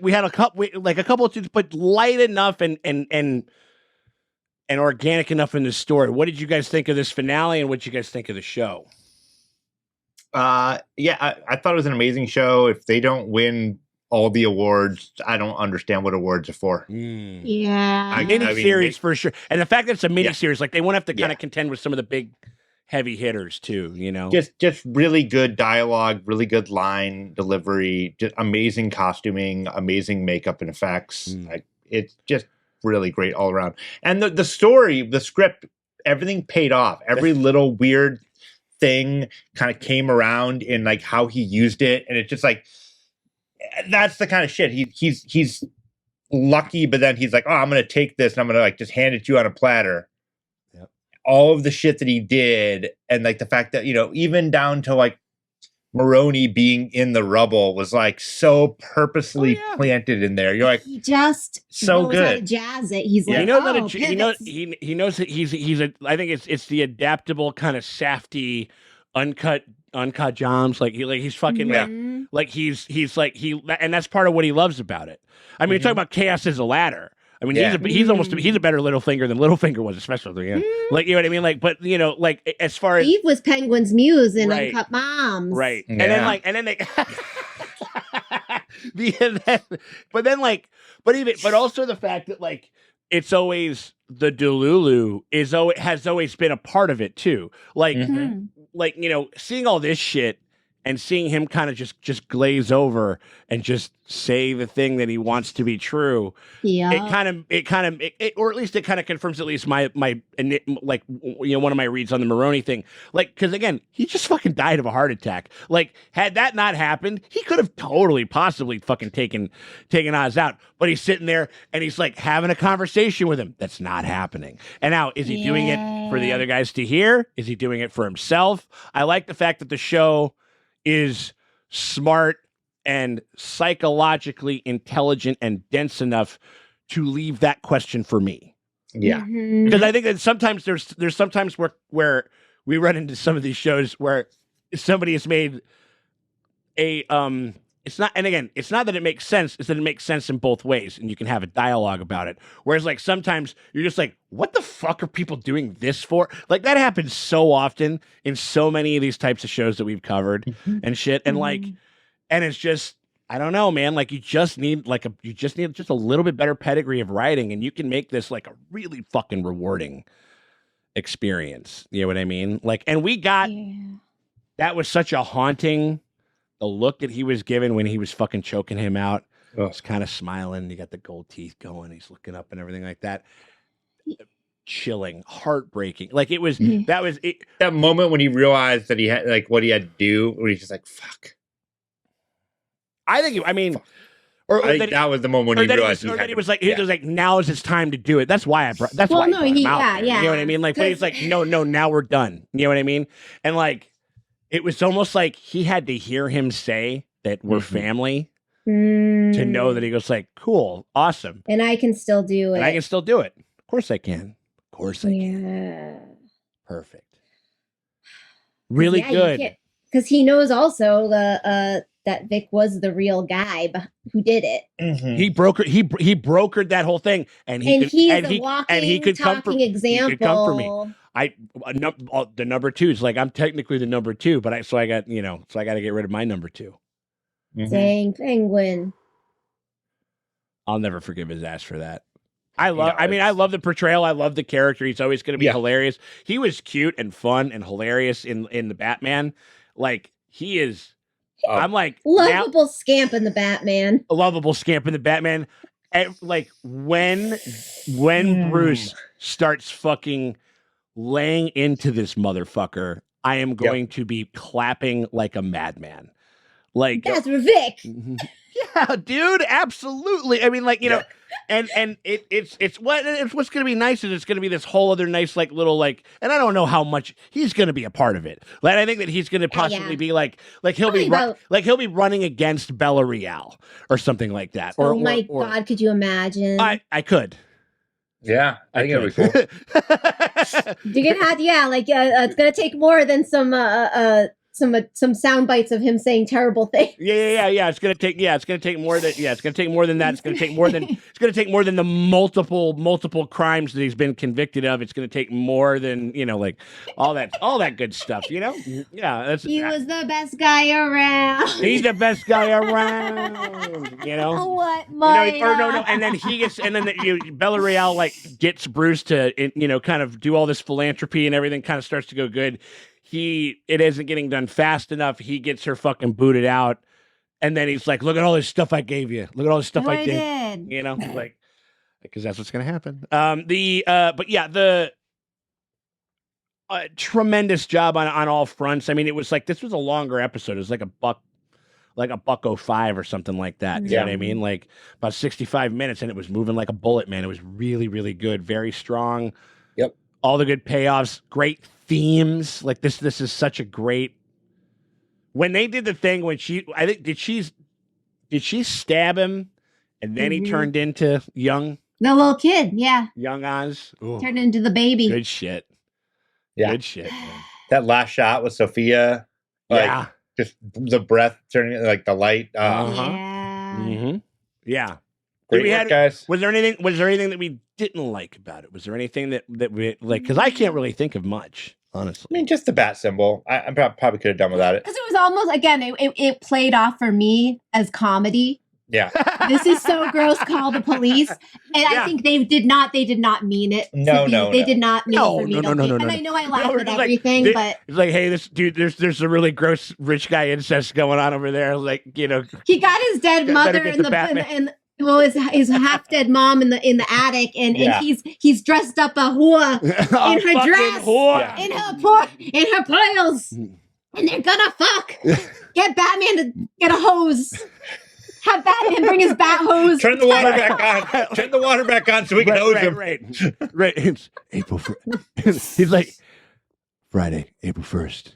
we had a couple of tunes, but light enough and organic enough in the story. What did you guys think of this finale, and what did you guys think of the show? I thought it was an amazing show. If they don't win all the awards, I don't understand what awards are for. Yeah. Mini-series for sure. And the fact that it's a mini-series, like they won't have to kind of contend with some of the big heavy hitters too, you know? Just really good dialogue, really good line delivery, just amazing costuming, amazing makeup and effects. It's just really great all around. And the story, the script, everything paid off. Every little weird thing kind of came around in like how he used it. And it's just like, that's the kind of shit. He's lucky, but then he's like, oh, I'm going to take this and I'm going to like just hand it to you on a platter. All of the shit that he did, and like the fact that, you know, even down to like Maroney being in the rubble was like so purposely planted in there. You're like, he just so knows good. how to jazz it. He's like, he knows that he's a. I think it's the adaptable kind of safety, uncut jams. He's fucking like he's and that's part of what he loves about it. I mean, you're talking about chaos as a ladder. I mean, he's a better Littlefinger than Littlefinger was, especially like, you know what I mean? Like, but you know, like as far as Eve was Penguin's muse in Uncut Moms, right? And then they, but also the fact that like it's always the Delulu has always been a part of it too. Like, like you know, seeing all this shit. And seeing him kind of just glaze over and just say the thing that he wants to be true, it kind of, or at least it kind of confirms at least my like, you know, one of my reads on the Maroney thing, like, because again, he just fucking died of a heart attack. Like, had that not happened, he could have totally, possibly fucking taken Oz out. But he's sitting there and he's like having a conversation with him. That's not happening. And now, is he doing it for the other guys to hear? Is he doing it for himself? I like the fact that the show is smart and psychologically intelligent and dense enough to leave that question for me. Yeah. Because I think that sometimes there's sometimes where we run into some of these shows where somebody has made a it's not that it makes sense, it's that it makes sense in both ways and you can have a dialogue about it. Whereas like sometimes you're just like, what the fuck are people doing this for? Like that happens so often in so many of these types of shows that we've covered and shit. And like, and it's just, I don't know, man. Like you just need just a little bit better pedigree of writing and you can make this like a really fucking rewarding experience. You know what I mean? Like, and we got, that was such a haunting, the look that he was given when he was fucking choking him out. He's kind of smiling. You got the gold teeth going. He's looking up and everything like that. Chilling, heartbreaking. Like it was, that moment when he realized that he had like what he had to do, where he's just like, fuck. I think that was the moment when he realized he was like, now is his time to do it. That's why I brought. That's why. No, you know what I mean? Like, but he's like, no, now we're done. You know what I mean? And like, it was almost like he had to hear him say that we're family to know that he goes like, cool, awesome, and I can still do it. And I can still do it. Of course I can. Of course I can. Perfect. Really good. Because he knows also that Vic was the real guy who did it. He brokered that whole thing, and he's a walking, talking example. He could come for me. The number two is like, I'm technically the number two, but I got to get rid of my number two. Dang Penguin. I'll never forgive his ass for that. I love the portrayal. I love the character. He's always going to be hilarious. He was cute and fun and hilarious in the Batman. Like he is. I'm like lovable scamp in the Batman. A lovable scamp in the Batman. And like when Bruce starts fucking laying into this motherfucker, I am going to be clapping like a madman. Like that's Vic. Yeah, dude, absolutely. I mean, like, you know, and it's what's gonna be nice is it's gonna be this whole other nice like little like, and I don't know how much he's gonna be a part of it. Like I think that he's gonna possibly be like he'll be running against Bella Real or something like that. Oh my God, could you imagine? I could. Yeah, I think it'd be cool. You're gonna have, it's gonna take more than some some sound bites of him saying terrible things. Yeah. It's gonna take more than that. It's gonna take more than the multiple crimes that he's been convicted of. It's gonna take more than like all that good stuff. He was the best guy around. He's the best guy around. What? No, and then Bella Real gets Bruce to kind of do all this philanthropy and everything kind of starts to go good. It isn't getting done fast enough. He gets her fucking booted out, and then he's like, "Look at all this stuff I gave you. Look at all this stuff I did." Because that's what's gonna happen. The tremendous job on all fronts. I mean, it was this was a longer episode. It was $1:05 or something like that. You know what I mean? About 65 minutes, and it was moving like a bullet, man. It was really, really good, very strong. Yep. All the good payoffs, great themes. This is such a great. When they did the thing when did she stab him, and then he turned into the little kid, young Oz. Ooh. Turned into the baby. Good shit. Yeah. Good shit. Man. That last shot with Sophia. Just the breath turning the light. Yeah. Great work, guys. Was there anything that we didn't like about it? Was there anything that we like? Because I can't really think of much, honestly. I mean, just the bat symbol. I probably could have done without it. Because it was almost it played off for me as comedy. Yeah. This is so gross. Call the police. And I think they did not mean it. They did not mean it for me. And I know I laugh at everything, but it's like, hey, this dude, there's a really gross rich guy incest going on over there. He got his dead mother his half dead mom in the attic, and he's dressed up a whore in her dress, in her pearls, and they're gonna fuck. Get Batman to get a hose. Have Batman bring his bat hose. Turn the water back on. Turn the water back on so we can hose him. Right. It's April. He's like, Friday, April 1st.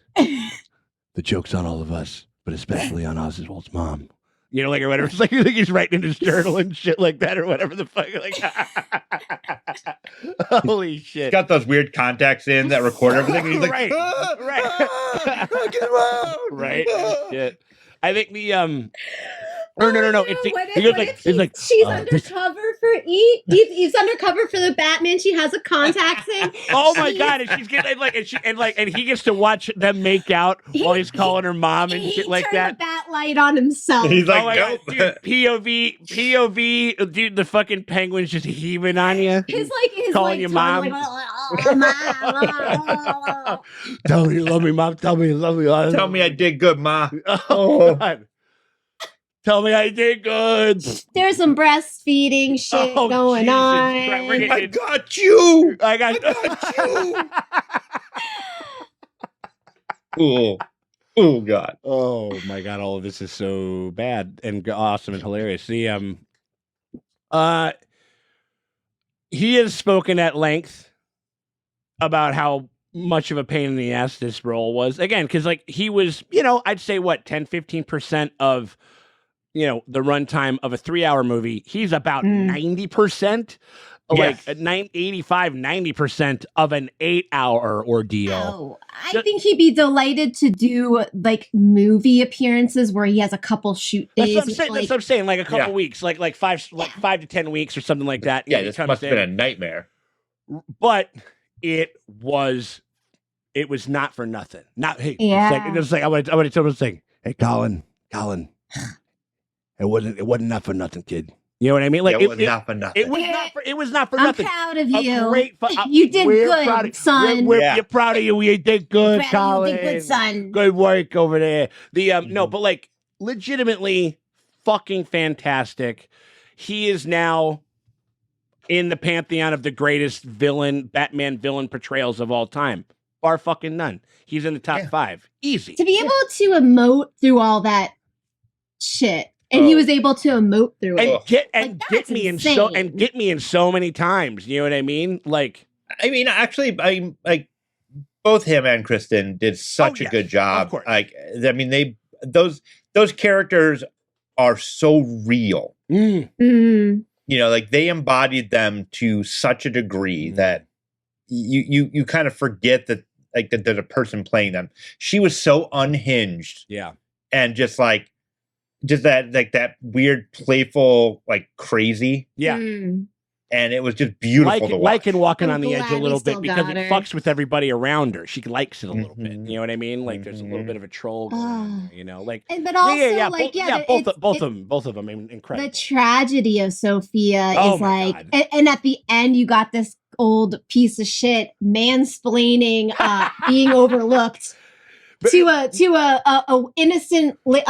The joke's on all of us, but especially on Oswald's mom. Or whatever. It's like he's writing in his journal and shit like that, or whatever the fuck. Holy shit! He's got those weird contacts in that record everything. And he's like, right. Get him out! Right. Shit. I think the No. He's like, she's undercover for E. He's undercover for the Batman. She has a contacts in. Oh my god! And she's getting and he gets to watch them make out while he's calling her mom and shit like that. He turned the bat light on himself. He's like, nope. God, dude, POV, dude. The fucking penguin's just heaving on you. His calling your mom. Tell me you love me, mom. Tell me you love me. Tell me I did good, ma. Oh God. Tell me I did good. There's some breastfeeding shit going on. I got you. I got you. Oh God. Oh my God. All of this is so bad and awesome and hilarious. He has spoken at length about how much of a pain in the ass this role was. Again, because he was, I'd say 10-15% of the runtime of a 3-hour movie. He's about 90%, 85-90% of an 8-hour ordeal. Oh, I think he'd be delighted to do movie appearances where he has a couple shoot days. That's what I'm saying. A couple weeks, like 5 to 10 weeks or something like that. Yeah, this must have been a nightmare. But it was not for nothing. It was like I would have told him saying, "Hey, Colin." It wasn't not for nothing, kid. You know what I mean? It was not for nothing. It was not for nothing. I'm proud of you. You did good, son. We're proud of you. You did good, Colin. You did good, son. Good work over there. No, but legitimately fucking fantastic. He is now in the pantheon of the greatest Batman villain portrayals of all time. Bar fucking none. He's in the top 5. Easy. To be able to emote through all that shit. And he was able to emote through it. Get me in so many times. You know what I mean? Actually, both him and Kristen did such a good job. Of course. Those characters are so real. Mm. They embodied them to such a degree that you kind of forget that like the person playing them. She was so unhinged. Yeah. And just that like that weird, playful, like crazy. Yeah. And it was just beautiful to watch. Like in Walking I'm on the Edge a glad little we still bit because got it her. fucks with everybody around her. She likes it a little bit. You know what I mean? Like there's a little bit of a troll going on there, you know? Like But also, both of them, incredible. The tragedy of Sophia Oh is my like, and at the end, you got this old piece of shit mansplaining, being overlooked to a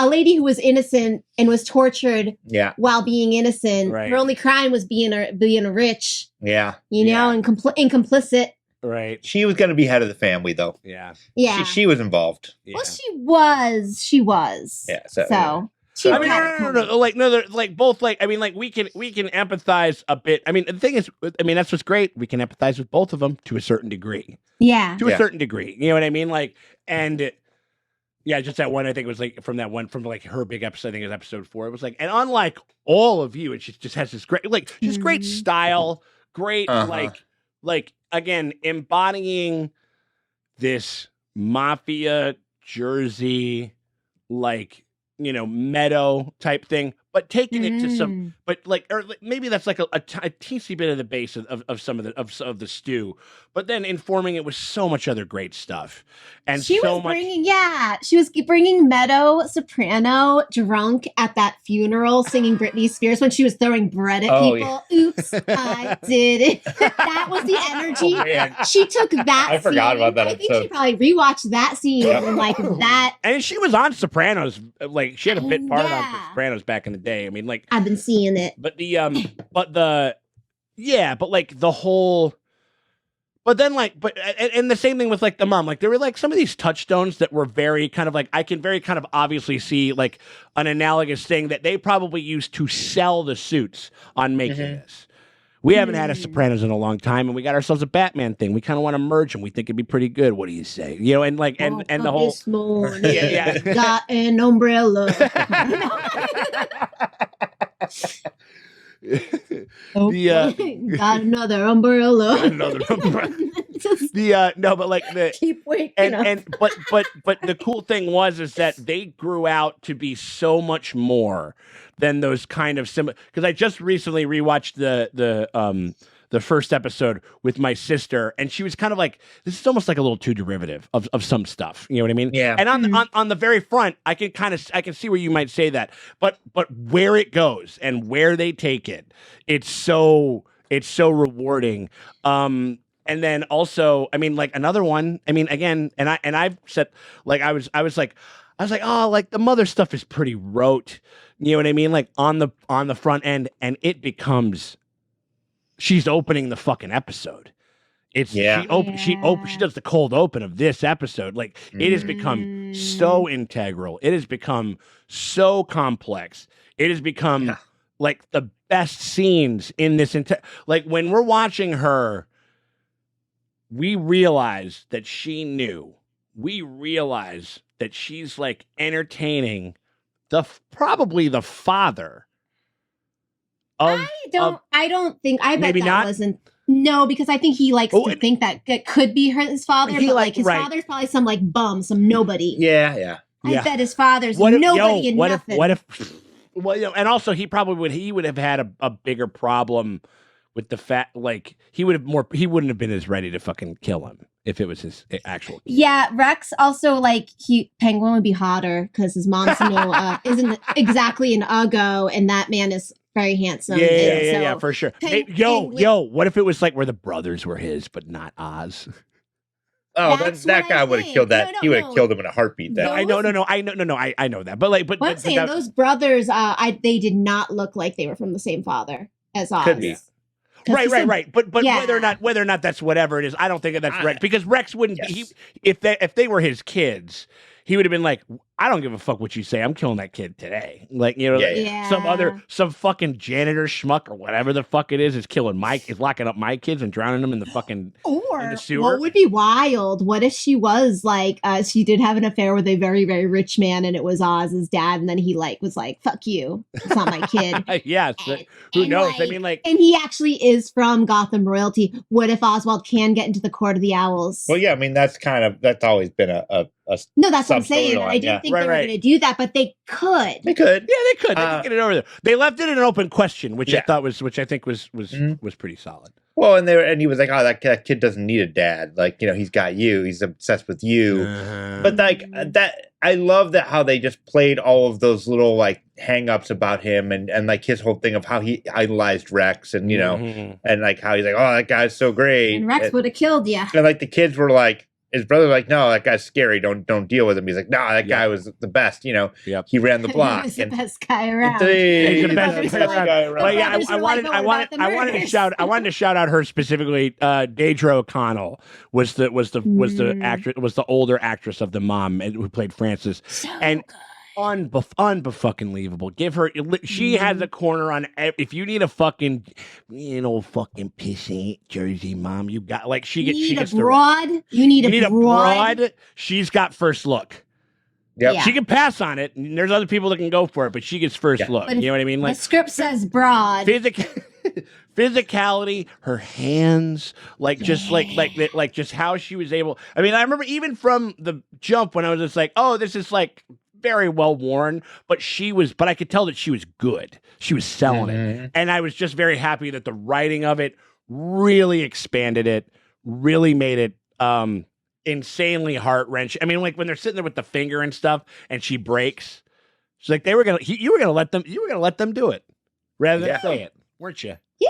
lady who was innocent and was tortured while being innocent. Right. Her only crime was being rich. Yeah. You know, and complicit. Right. She was going to be head of the family, though. Yeah. Yeah. She was involved. Yeah. Well, she was. Yeah. I mean, no. Like, no, they're like both. Like, I mean, like we can empathize a bit. I mean, the thing is, I mean, that's what's great. We can empathize with both of them to a certain degree. Yeah. To a certain degree. You know what I mean? Like, and yeah, just that one. I think it was like from like her big episode. I think it was episode 4. It was like, and unlike all of you, it just has this great, like, just great style, great like again embodying this mafia Jersey, like, you know, meadow type thing, but taking it to some, but like, or maybe that's like a teensy bit of the base of some of the stew, but then informing it with so much other great stuff, and she was bringing Meadow soprano drunk at that funeral, singing Britney Spears when she was throwing bread at people. Yeah. Oops, I did it. That was the energy. She took that. I forgot about that. I think she probably rewatched that scene and like that. And she was on Sopranos. Like she had a bit part on Sopranos back in the day. I mean, like I've been seeing it. But like the whole. But then, like, and the same thing with, like, the mom. Like, there were, like, some of these touchstones that were very kind of, like, I can very kind of obviously see, like, an analogous thing that they probably used to sell the suits on making this. We haven't had a Sopranos in a long time, and we got ourselves a Batman thing. We kind of want to merge them. We think it'd be pretty good. What do you say? You know, and, like, and the whole... This morning, got an umbrella. Got another umbrella. No, but like the keep waking up. But the cool thing was that they grew out to be so much more than those kind of similar. Because I just recently rewatched the first episode with my sister, and she was kind of like, this is almost like a little too derivative of some stuff. You know what I mean? Yeah. And on the very front, I can see where you might say that, but where it goes and where they take it, it's so rewarding. And then also, I mean, like another one, I mean, again, and I've said, like, I was like, oh, like the mother stuff is pretty rote. You know what I mean? Like on the front end, and it becomes, she's opening the fucking episode. She does the cold open of this episode. Like it has become so integral. It has become so complex. It has become like the best scenes in this like when we're watching her, we realize that she knew. We realize that she's like entertaining probably the father. I don't think. I bet maybe that not? wasn't. No, because I think he likes to think that it could be his father, but like his father's probably some like bum, some nobody. Yeah. I bet his father's nobody and nothing. Well, you know, and also he would have had a bigger problem with the fact, like he wouldn't have been as ready to fucking kill him if it was his actual kid. Yeah, Rex also like Penguin would be hotter because his mom's isn't exactly an uggo, and that man is very handsome. Yeah, for sure. What if it was like where the brothers were his, but not Oz? Oh, that guy would have killed that. He would have killed him in a heartbeat. Then I know that. But I'm saying those brothers, they did not look like they were from the same father as Oz. Could be. Right. But whether or not that's whatever it is, I don't think that's Rex, because Rex wouldn't be. If they were his kids, he would have been like, I don't give a fuck what you say. I'm killing that kid today. Like, Yeah. some fucking janitor schmuck or whatever the fuck it is killing is locking up my kids and drowning them in the fucking in the sewer. What would be wild? What if she was like, she did have an affair with a very, very rich man, and it was Oz's dad, and then he was like, "Fuck you, it's not my kid." Yes, who knows? I mean, and he actually is from Gotham royalty. What if Oswald can get into the Court of the Owls? Well, yeah, I mean that's always been a no, that's what I'm saying. I didn't think they were going to do that, but they could. They could. Yeah, they could. They could get it over there. They left it an open question, which I think was pretty solid. Well, and he was like, "Oh, that kid doesn't need a dad. Like, he's got you. He's obsessed with you." But like that, I love that how they just played all of those little like hang-ups about him and like his whole thing of how he idolized Rex and and like how he's like, "Oh, that guy's so great." And Rex would have killed you. And like the kids were like. His brother was like, no, that guy's scary. Don't deal with him. He's like, no, that guy was the best. He ran the block. He was the best guy around. He's the best guy around. But yeah, I wanted to shout out her specifically. Deidre O'Connell was the actress, was the older actress of the mom who played Frances, and unfucking-believable. Give her. She has a corner on. If you need a fucking, fucking pissy Jersey mom, you got like she gets. You need a broad. She's got first look. Yep. Yeah. She can pass on it. And there's other people that can go for it, but she gets first look. You know what I mean? Like the script says broad. Physicality, her hands, just how she was able. I mean, I remember even from the jump when I was just like, oh, this is like very well worn, but I could tell that she was good. She was selling it. And I was just very happy that the writing of it really expanded it, really made it insanely heart-wrenching. I mean, like when they're sitting there with the finger and stuff and she breaks, she's like, you were gonna let them do it rather than say it, weren't you? Yeah.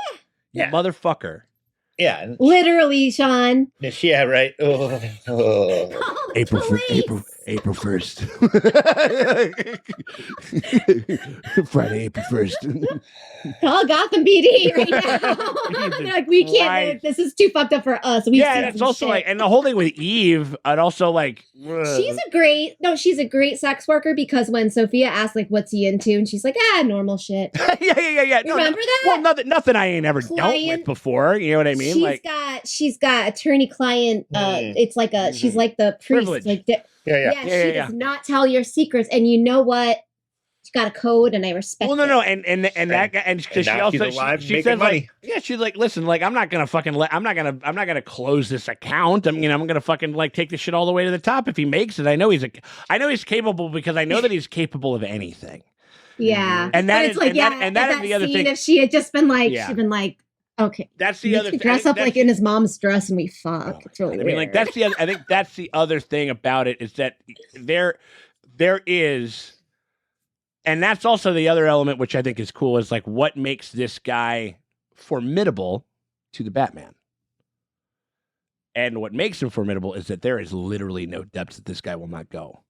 You motherfucker. Yeah. Literally, Sean. Yeah, right. April 1st. Friday, April 1st. Call Gotham PD right now. They're like, we can't. This is too fucked up for us. And it's also like, and the whole thing with Eve, I'd also like. She's a great sex worker because when Sophia asked like, "What's he into?" and she's like, "Normal shit." Yeah. Remember that? Well, nothing I ain't ever dealt with before. You know what I mean? She's got attorney-client. It's like she's like the priest. Privilege. Like, she does not tell your secrets, and you know what? She got a code, and I respect. Well, no, and that guy, and she also she says money. Like, she's like, listen, like I'm not gonna close this account. I'm gonna fucking like take this shit all the way to the top if he makes it. I know he's capable because I know that he's capable of anything. Yeah, and that is like that is the other thing. If she had just been like, she'd been like. Okay, that's the other thing. Dress up like in his mom's dress and we fuck. It's really weird. I mean, like that's the other. I think that's the other thing about it is that there is, and that's also the other element which I think is cool is like what makes this guy formidable to the Batman, and what makes him formidable is that there is literally no depths that this guy will not go.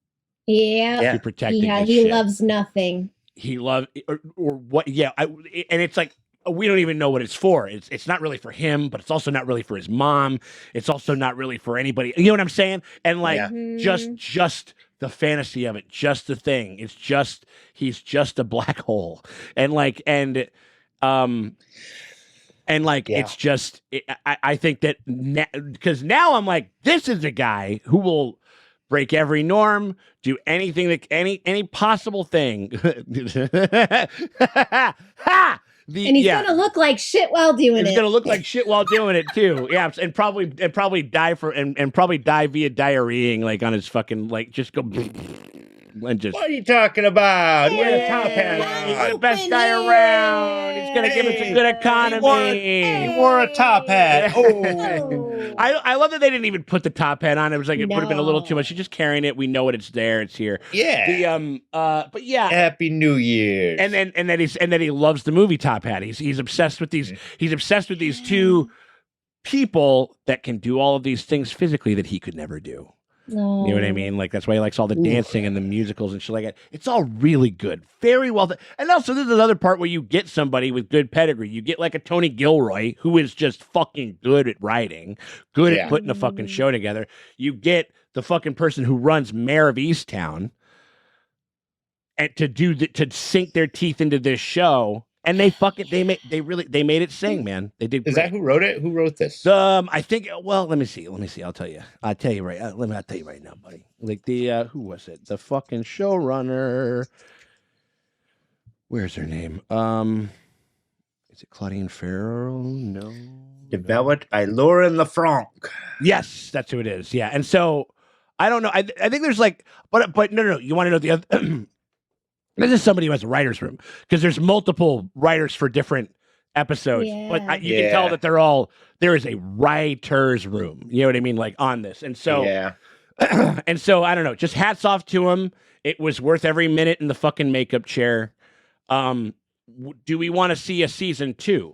Yeah, to protecting. He loves nothing. He loves or what? Yeah, and it's like. We don't even know what it's for. It's not really for him, but it's also not really for his mom. It's also not really for anybody. You know what I'm saying? And like just the fantasy of it, just the thing. It's just he's just a black hole. And like it's just I think that because now I'm like this is a guy who will break every norm, do anything that any possible thing. Ha! And he's gonna look like shit while doing it. He's gonna look like shit while doing it too. Yeah, and probably die and probably die via diarrheaing like on his fucking like just go and just. What are you talking about? Wear the top hat. He's the best guy around. He's gonna give us a good economy. He wore a top hat. I love that they didn't even put the top hat on. It was like it would have been a little too much. She's just carrying it. We know it. It's there. It's here. Yeah. But yeah. Happy New Year. And then he loves the movie Top Hat. He's obsessed with these. He's obsessed with these two people that can do all of these things physically that he could never do. No. You know what I mean? Like that's why he likes all the dancing and the musicals and shit like that. It's all really good, very well. And also, this is another part where you get somebody with good pedigree. You get like a Tony Gilroy who is just fucking good at writing, good at putting a fucking show together. You get the fucking person who runs Mayor of Easttown, and to sink their teeth into this show. And they made it sing, man. They did. Is that who wrote it? Who wrote this? I think. Well, let me see. I'll tell you. I'll tell you right now, buddy. Like who was it? The fucking showrunner. Where's her name? Is it Claudine Farrell? No. Developed by Lauren LaFranc. Yes, that's who it is. Yeah, and so I don't know. I think there's like, but no. You want to know the other? This is somebody who has a writer's room because there's multiple writers for different episodes, but you can tell that there is a writer's room. You know what I mean? Like on this. And so, and so I don't know, just hats off to him. It was worth every minute in the fucking makeup chair. Do we want to see a season 2?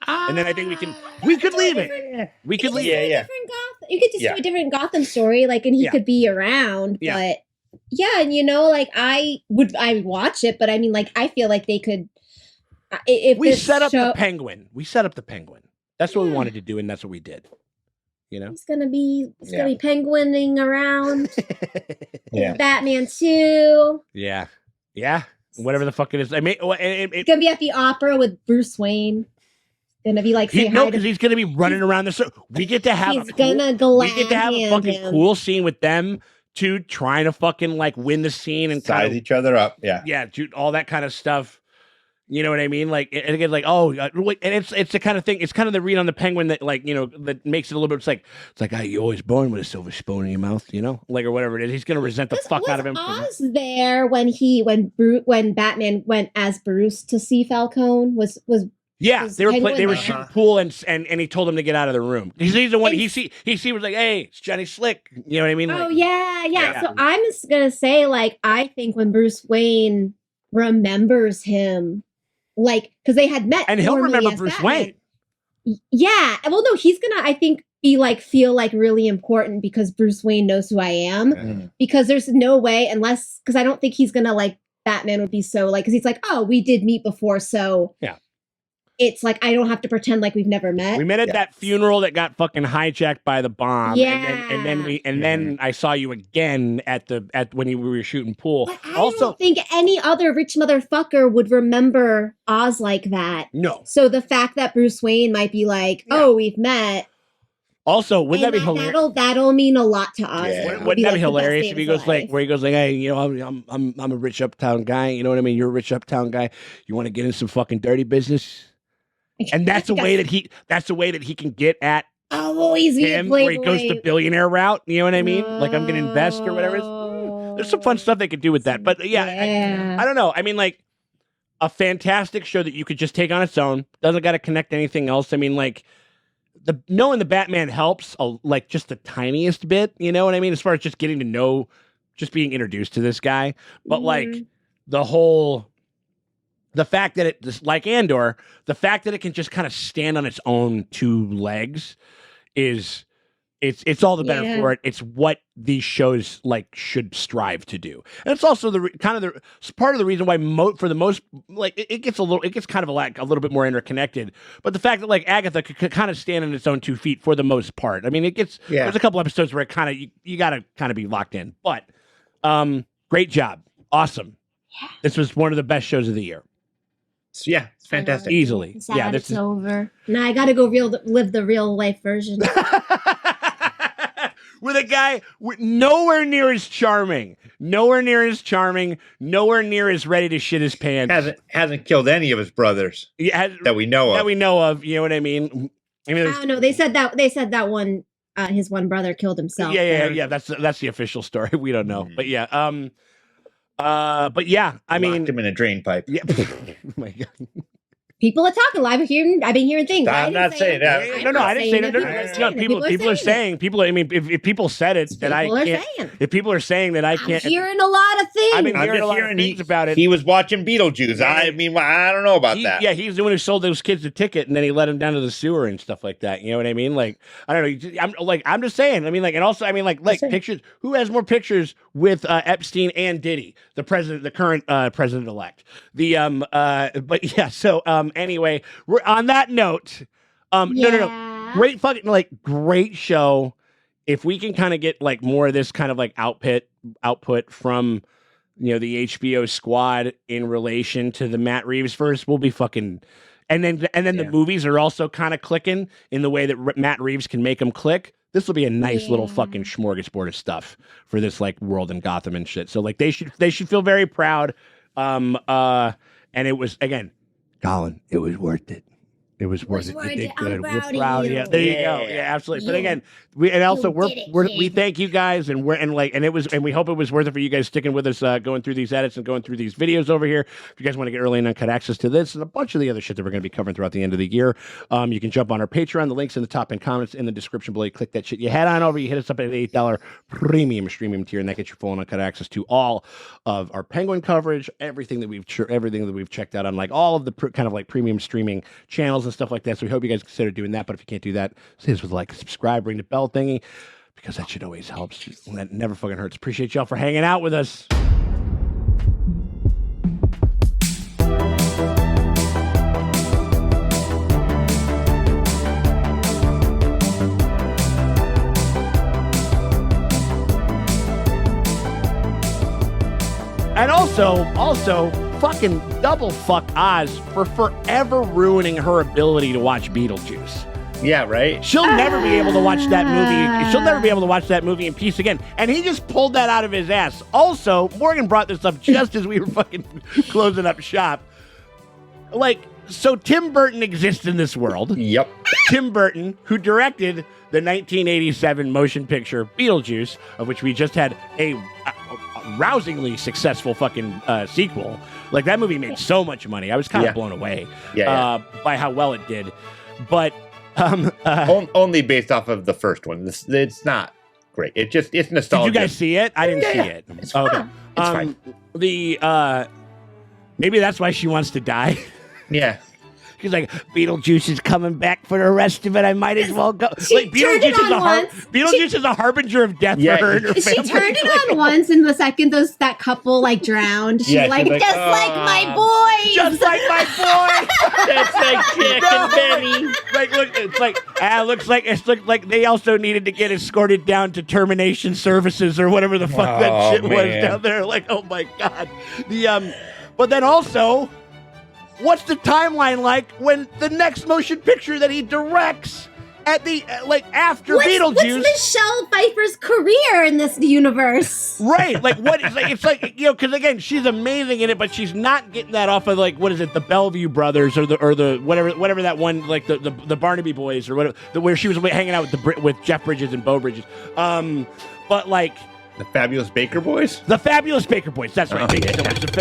And then I think we could leave it. We could leave it. You could just do a different Gotham story, like, and he could be around, but yeah, and like I would watch it, but I mean, like, I feel like they could. If we set up the Penguin, That's what we wanted to do, and that's what we did. You know, it's gonna be penguining around. Batman 2. Yeah, whatever the fuck it is. I mean, it's gonna be at the opera with Bruce Wayne. Gonna be like because he's gonna be running around the. We get to have. We get to have a fucking cool scene with them. Two trying to fucking like win the scene and size each other up, all that kind of stuff. You know what I mean? Like, and again, like, and it's the kind of thing. It's kind of the read on the Penguin that, like, that makes it a little bit. It's like, you're always born with a silver spoon in your mouth, like, or whatever it is. He's gonna resent the fuck out of him. Oz there when Batman went as Bruce to see Falcone was. Yeah, they were shooting pool, and he told him to get out of the room. He's the one. He was like, "Hey, it's Johnny Slick." You know what I mean? Like, yeah. So I'm just gonna say, like, I think when Bruce Wayne remembers him, like, because they had met, and he'll remember Bruce Wayne. Yeah. Well, no, he's gonna, I think, feel like really important because Bruce Wayne knows who I am. Because there's no way, because I don't think he's gonna, like, Batman would be so, like, because he's like, oh, we did meet before, so yeah. It's like I don't have to pretend like we've never met. We met at that funeral that got fucking hijacked by the bomb. Yeah. And then I saw you again at when we were shooting pool. But I don't think any other rich motherfucker would remember Oz like that. No. So the fact that Bruce Wayne might be like, oh, we've met. Also, wouldn't that be hilarious? That'll mean a lot to Oz. Yeah. Wouldn't that be hilarious if he goes like, hey, I'm a rich uptown guy. You know what I mean? You're a rich uptown guy. You want to get in some fucking dirty business? And that's the way that he can get at him, where he goes the billionaire route. You know what I mean? Like, I'm going to invest or whatever. There's some fun stuff they could do with that. But yeah. I don't know. I mean, like, a fantastic show that you could just take on its own. Doesn't got to connect to anything else. I mean, like, knowing the Batman helps, like, just the tiniest bit. You know what I mean? As far as just getting to know, just being introduced to this guy. But like the fact that like Andor, the fact that it can just kind of stand on its own 2 legs it's all the better for it. It's what these shows like should strive to do, and it's also part of the reason why for the most, like, it gets kind of a little bit more interconnected. But the fact that, like, Agatha could kind of stand on its own 2 feet for the most part. I mean, there's a couple episodes where it kind of you got to kind of be locked in. But great job, awesome. Yeah. This was one of the best shows of the year. Yeah, it's fantastic. Easily. It's over. Now I got to go live the real life version. With a guy nowhere near as charming, nowhere near as ready to shit his pants. Hasn't killed any of his brothers that we know of. You know what I mean? I don't know. They said that one, his one brother killed himself. Yeah. That's the official story. We don't know, but yeah. But yeah, I mean, locked him in a drain pipe. Yeah. Oh my God. People are talking. I've been hearing things. I'm not saying that. No, I didn't say that. No, people are saying. I mean, if people said it, that I can't. If people are saying that I can't. I'm hearing a lot of things. I've been hearing a lot of things about it. He was watching Beetlejuice. I mean, I don't know about that. Yeah, he's the one who sold those kids the ticket, and then he let them down to the sewer and stuff like that. You know what I mean? Like, I don't know. I'm just saying. I mean, like, and also, I mean, like pictures. Who has more pictures with Epstein and Diddy, the current president elect? But yeah. So anyway. On that note, no. Great show. If we can kind of get like more of this kind of like output from the HBO squad in relation to the Matt Reeves verse will be fucking. And then the movies are also kind of clicking in the way that Matt Reeves can make them click. This will be a nice little fucking smorgasbord of stuff for this like world in Gotham and shit. So like they should feel very proud. And it was, again, Colin, it was worth it. It was worth it. You did good. We're proud of you. There you go. Yeah, absolutely. But again, we thank you guys, and we hope it was worth it for you guys sticking with us, going through these edits and going through these videos over here. If you guys want to get early and uncut access to this and a bunch of the other shit that we're going to be covering throughout the end of the year, you can jump on our Patreon. The link's in the top end comments in the description below. You click that shit. You head on over. You hit us up at an $8 premium streaming tier, and that gets you full and uncut access to all of our Penguin coverage, everything that we've checked out on like all of the kind of like premium streaming channels and stuff like that. So we hope you guys consider doing that. But if you can't do that, say this with like, subscribe, ring the bell thingy, because that shit always helps. That never fucking hurts. Appreciate y'all for hanging out with us. And also, fucking double fuck Oz for forever ruining her ability to watch Beetlejuice. Yeah, right? She'll never be able to watch that movie. She'll never be able to watch that movie in peace again. And he just pulled that out of his ass. Also, Morgan brought this up just as we were fucking closing up shop. Like, so Tim Burton exists in this world. Yep. Tim Burton, who directed the 1987 motion picture Beetlejuice, of which we just had a rousingly successful fucking sequel. Like, that movie made so much money. I was kind of blown away by how well it did. But only based off of the first one. It's not great. It's nostalgia. Did you guys see it? I didn't see it. It's fine. It's fine. Maybe that's why she wants to die. Yeah. She's like, Beetlejuice is coming back for the rest of it. I might as well go. Like, Beetlejuice is a harbinger of death for her and her family. She turned it on once, and the second that couple like drowned, she's like, just like my boy. Just like my boy. That's like Jack and Benny. Like, look, it's like they also needed to get escorted down to termination services or whatever the fuck that shit was down there. Like, oh my God. But then also, what's the timeline like when the next motion picture that he directs at the after Beetlejuice? What's Michelle Pfeiffer's career in this universe? Right, like what? It's like because again, she's amazing in it, but she's not getting that off of like what is it, the Bellevue Brothers or the whatever that one like the Barnaby Boys or whatever where she was hanging out with Jeff Bridges and Beau Bridges. But like. The Fabulous Baker Boys? The Fabulous Baker Boys. That's right.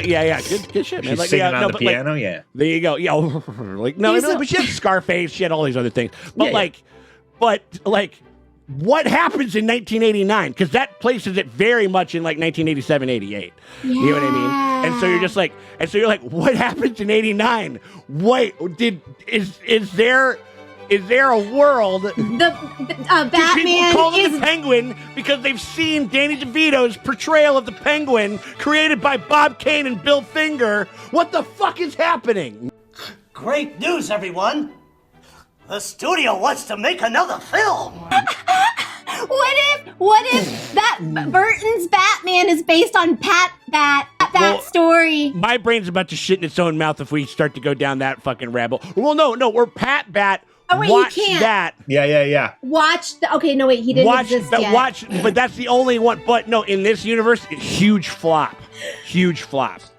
Yeah. Good shit, man. She's singing on the piano, There you go. Yeah. But she had Scarface. She had all these other things. But but what happens in 1989? Because that places it very much in like 1987, 88. Yeah. You know what I mean? And so you're just like, what happens in 89? Wait, is there a world Batman people call him the Penguin because they've seen Danny DeVito's portrayal of the Penguin created by Bob Kane and Bill Finger? What the fuck is happening? Great news, everyone! The studio wants to make another film! What if that Burton's Batman is based on that story? My brain's about to shit in its own mouth if we start to go down that fucking rabbit. Well, no, we're Pat Bat. Oh, wait, watch you can't. That. Yeah. Okay, no, wait, he didn't exist yet. But that's the only one. But no, in this universe, huge flop.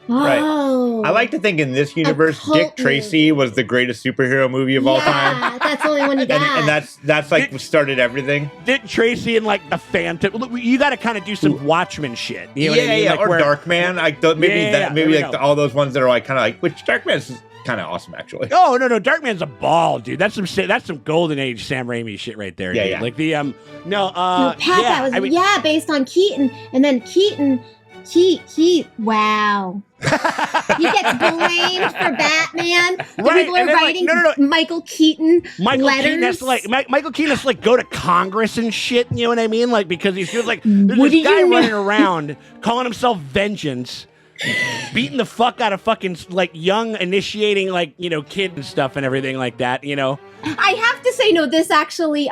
Right. I like to think in this universe, Dick Tracy was the greatest superhero movie of all time. Yeah, that's the only one you got. And that's like what started everything. Dick Tracy and like the Phantom. Look, you got to kind of do some Watchmen shit. You know what I mean? Like or Darkman. All those ones that are like kind of like, which Darkman's kind of awesome actually. Oh no, Darkman's a ball, dude. That's some golden age Sam Raimi shit right there. Yeah, dude. yeah. Like the based on Keaton, and then Keaton. Wow. He gets blamed for Batman. Right. People are writing Michael Keaton letters. Michael Keaton has to like go to Congress and shit, you know what I mean? Like, because he feels like there's this guy running around calling himself Vengeance, beating the fuck out of fucking like young initiating like, you know, kid and stuff and everything like that, you know? I have to say, no, this actually,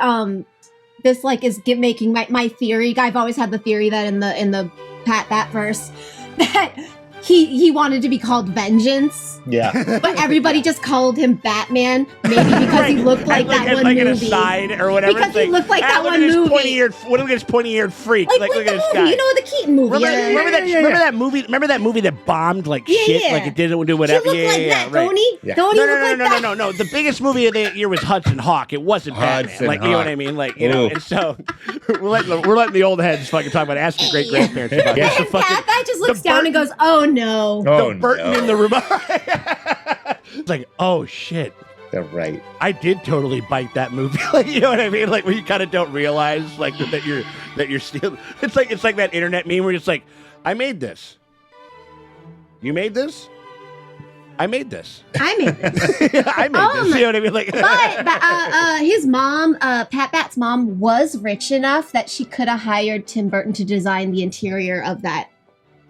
this like is making my theory. I've always had the theory that in the Pat Bat verse, that he wanted to be called Vengeance. Yeah. But everybody just called him Batman, maybe because he looked like that one like movie. an aside or whatever. Because he looked like that look one at this movie. Look at this pointy-eared freak. Like look at the this movie, guy. you know, the Keaton movie. Remember that movie? Remember that movie that bombed like shit? yeah. Like it didn't do whatever. He looked like that, right. don't he? Yeah. Don't he look like that? No. The biggest movie of the year was Hudson Hawk. It wasn't Batman. Hudson Like you know what Hawk. I mean? Like you know. And so we're letting the old heads fucking talk about asking great grandparents about And this. that guy just looks down and goes, "Oh no." The Burton in the room. It's like, oh shit. They're right. I did totally bite that movie. Like, you know what I mean? Like where you kind of don't realize like that you're stealing. It's like that internet meme where it's like, I made this. You made this? I made this. I made this. I made this. You know what I mean? Like, but his mom, Pat Bat's mom, was rich enough that she could have hired Tim Burton to design the interior of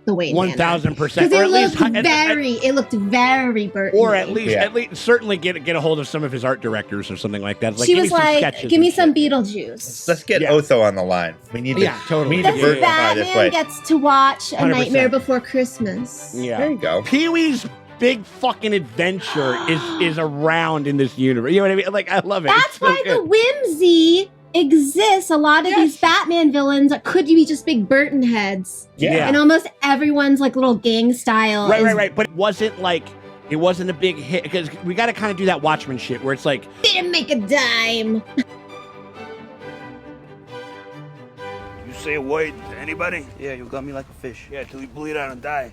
the Wayne 1,000%. Because it looked very Burton. Or at least certainly get a hold of some of his art directors or something like that. Like, she was like, "Give me some Beetlejuice." Let's get Otho on the line. We need to. Totally. We need to verify this way. Batman gets to watch A 100%. Nightmare Before Christmas. Yeah. There you go. Pee-wee's big fucking adventure is around in this universe. You know what I mean? Like, I love it. That's why the whimsy exists. A lot of these Batman villains could be just big Burton heads. Yeah. And almost everyone's like little gang style. Right. But it wasn't a big hit because we got to kind of do that Watchmen shit where it's like, didn't make a dime. You say a word to anybody? Yeah, you got me like a fish. Yeah, till you bleed out and die.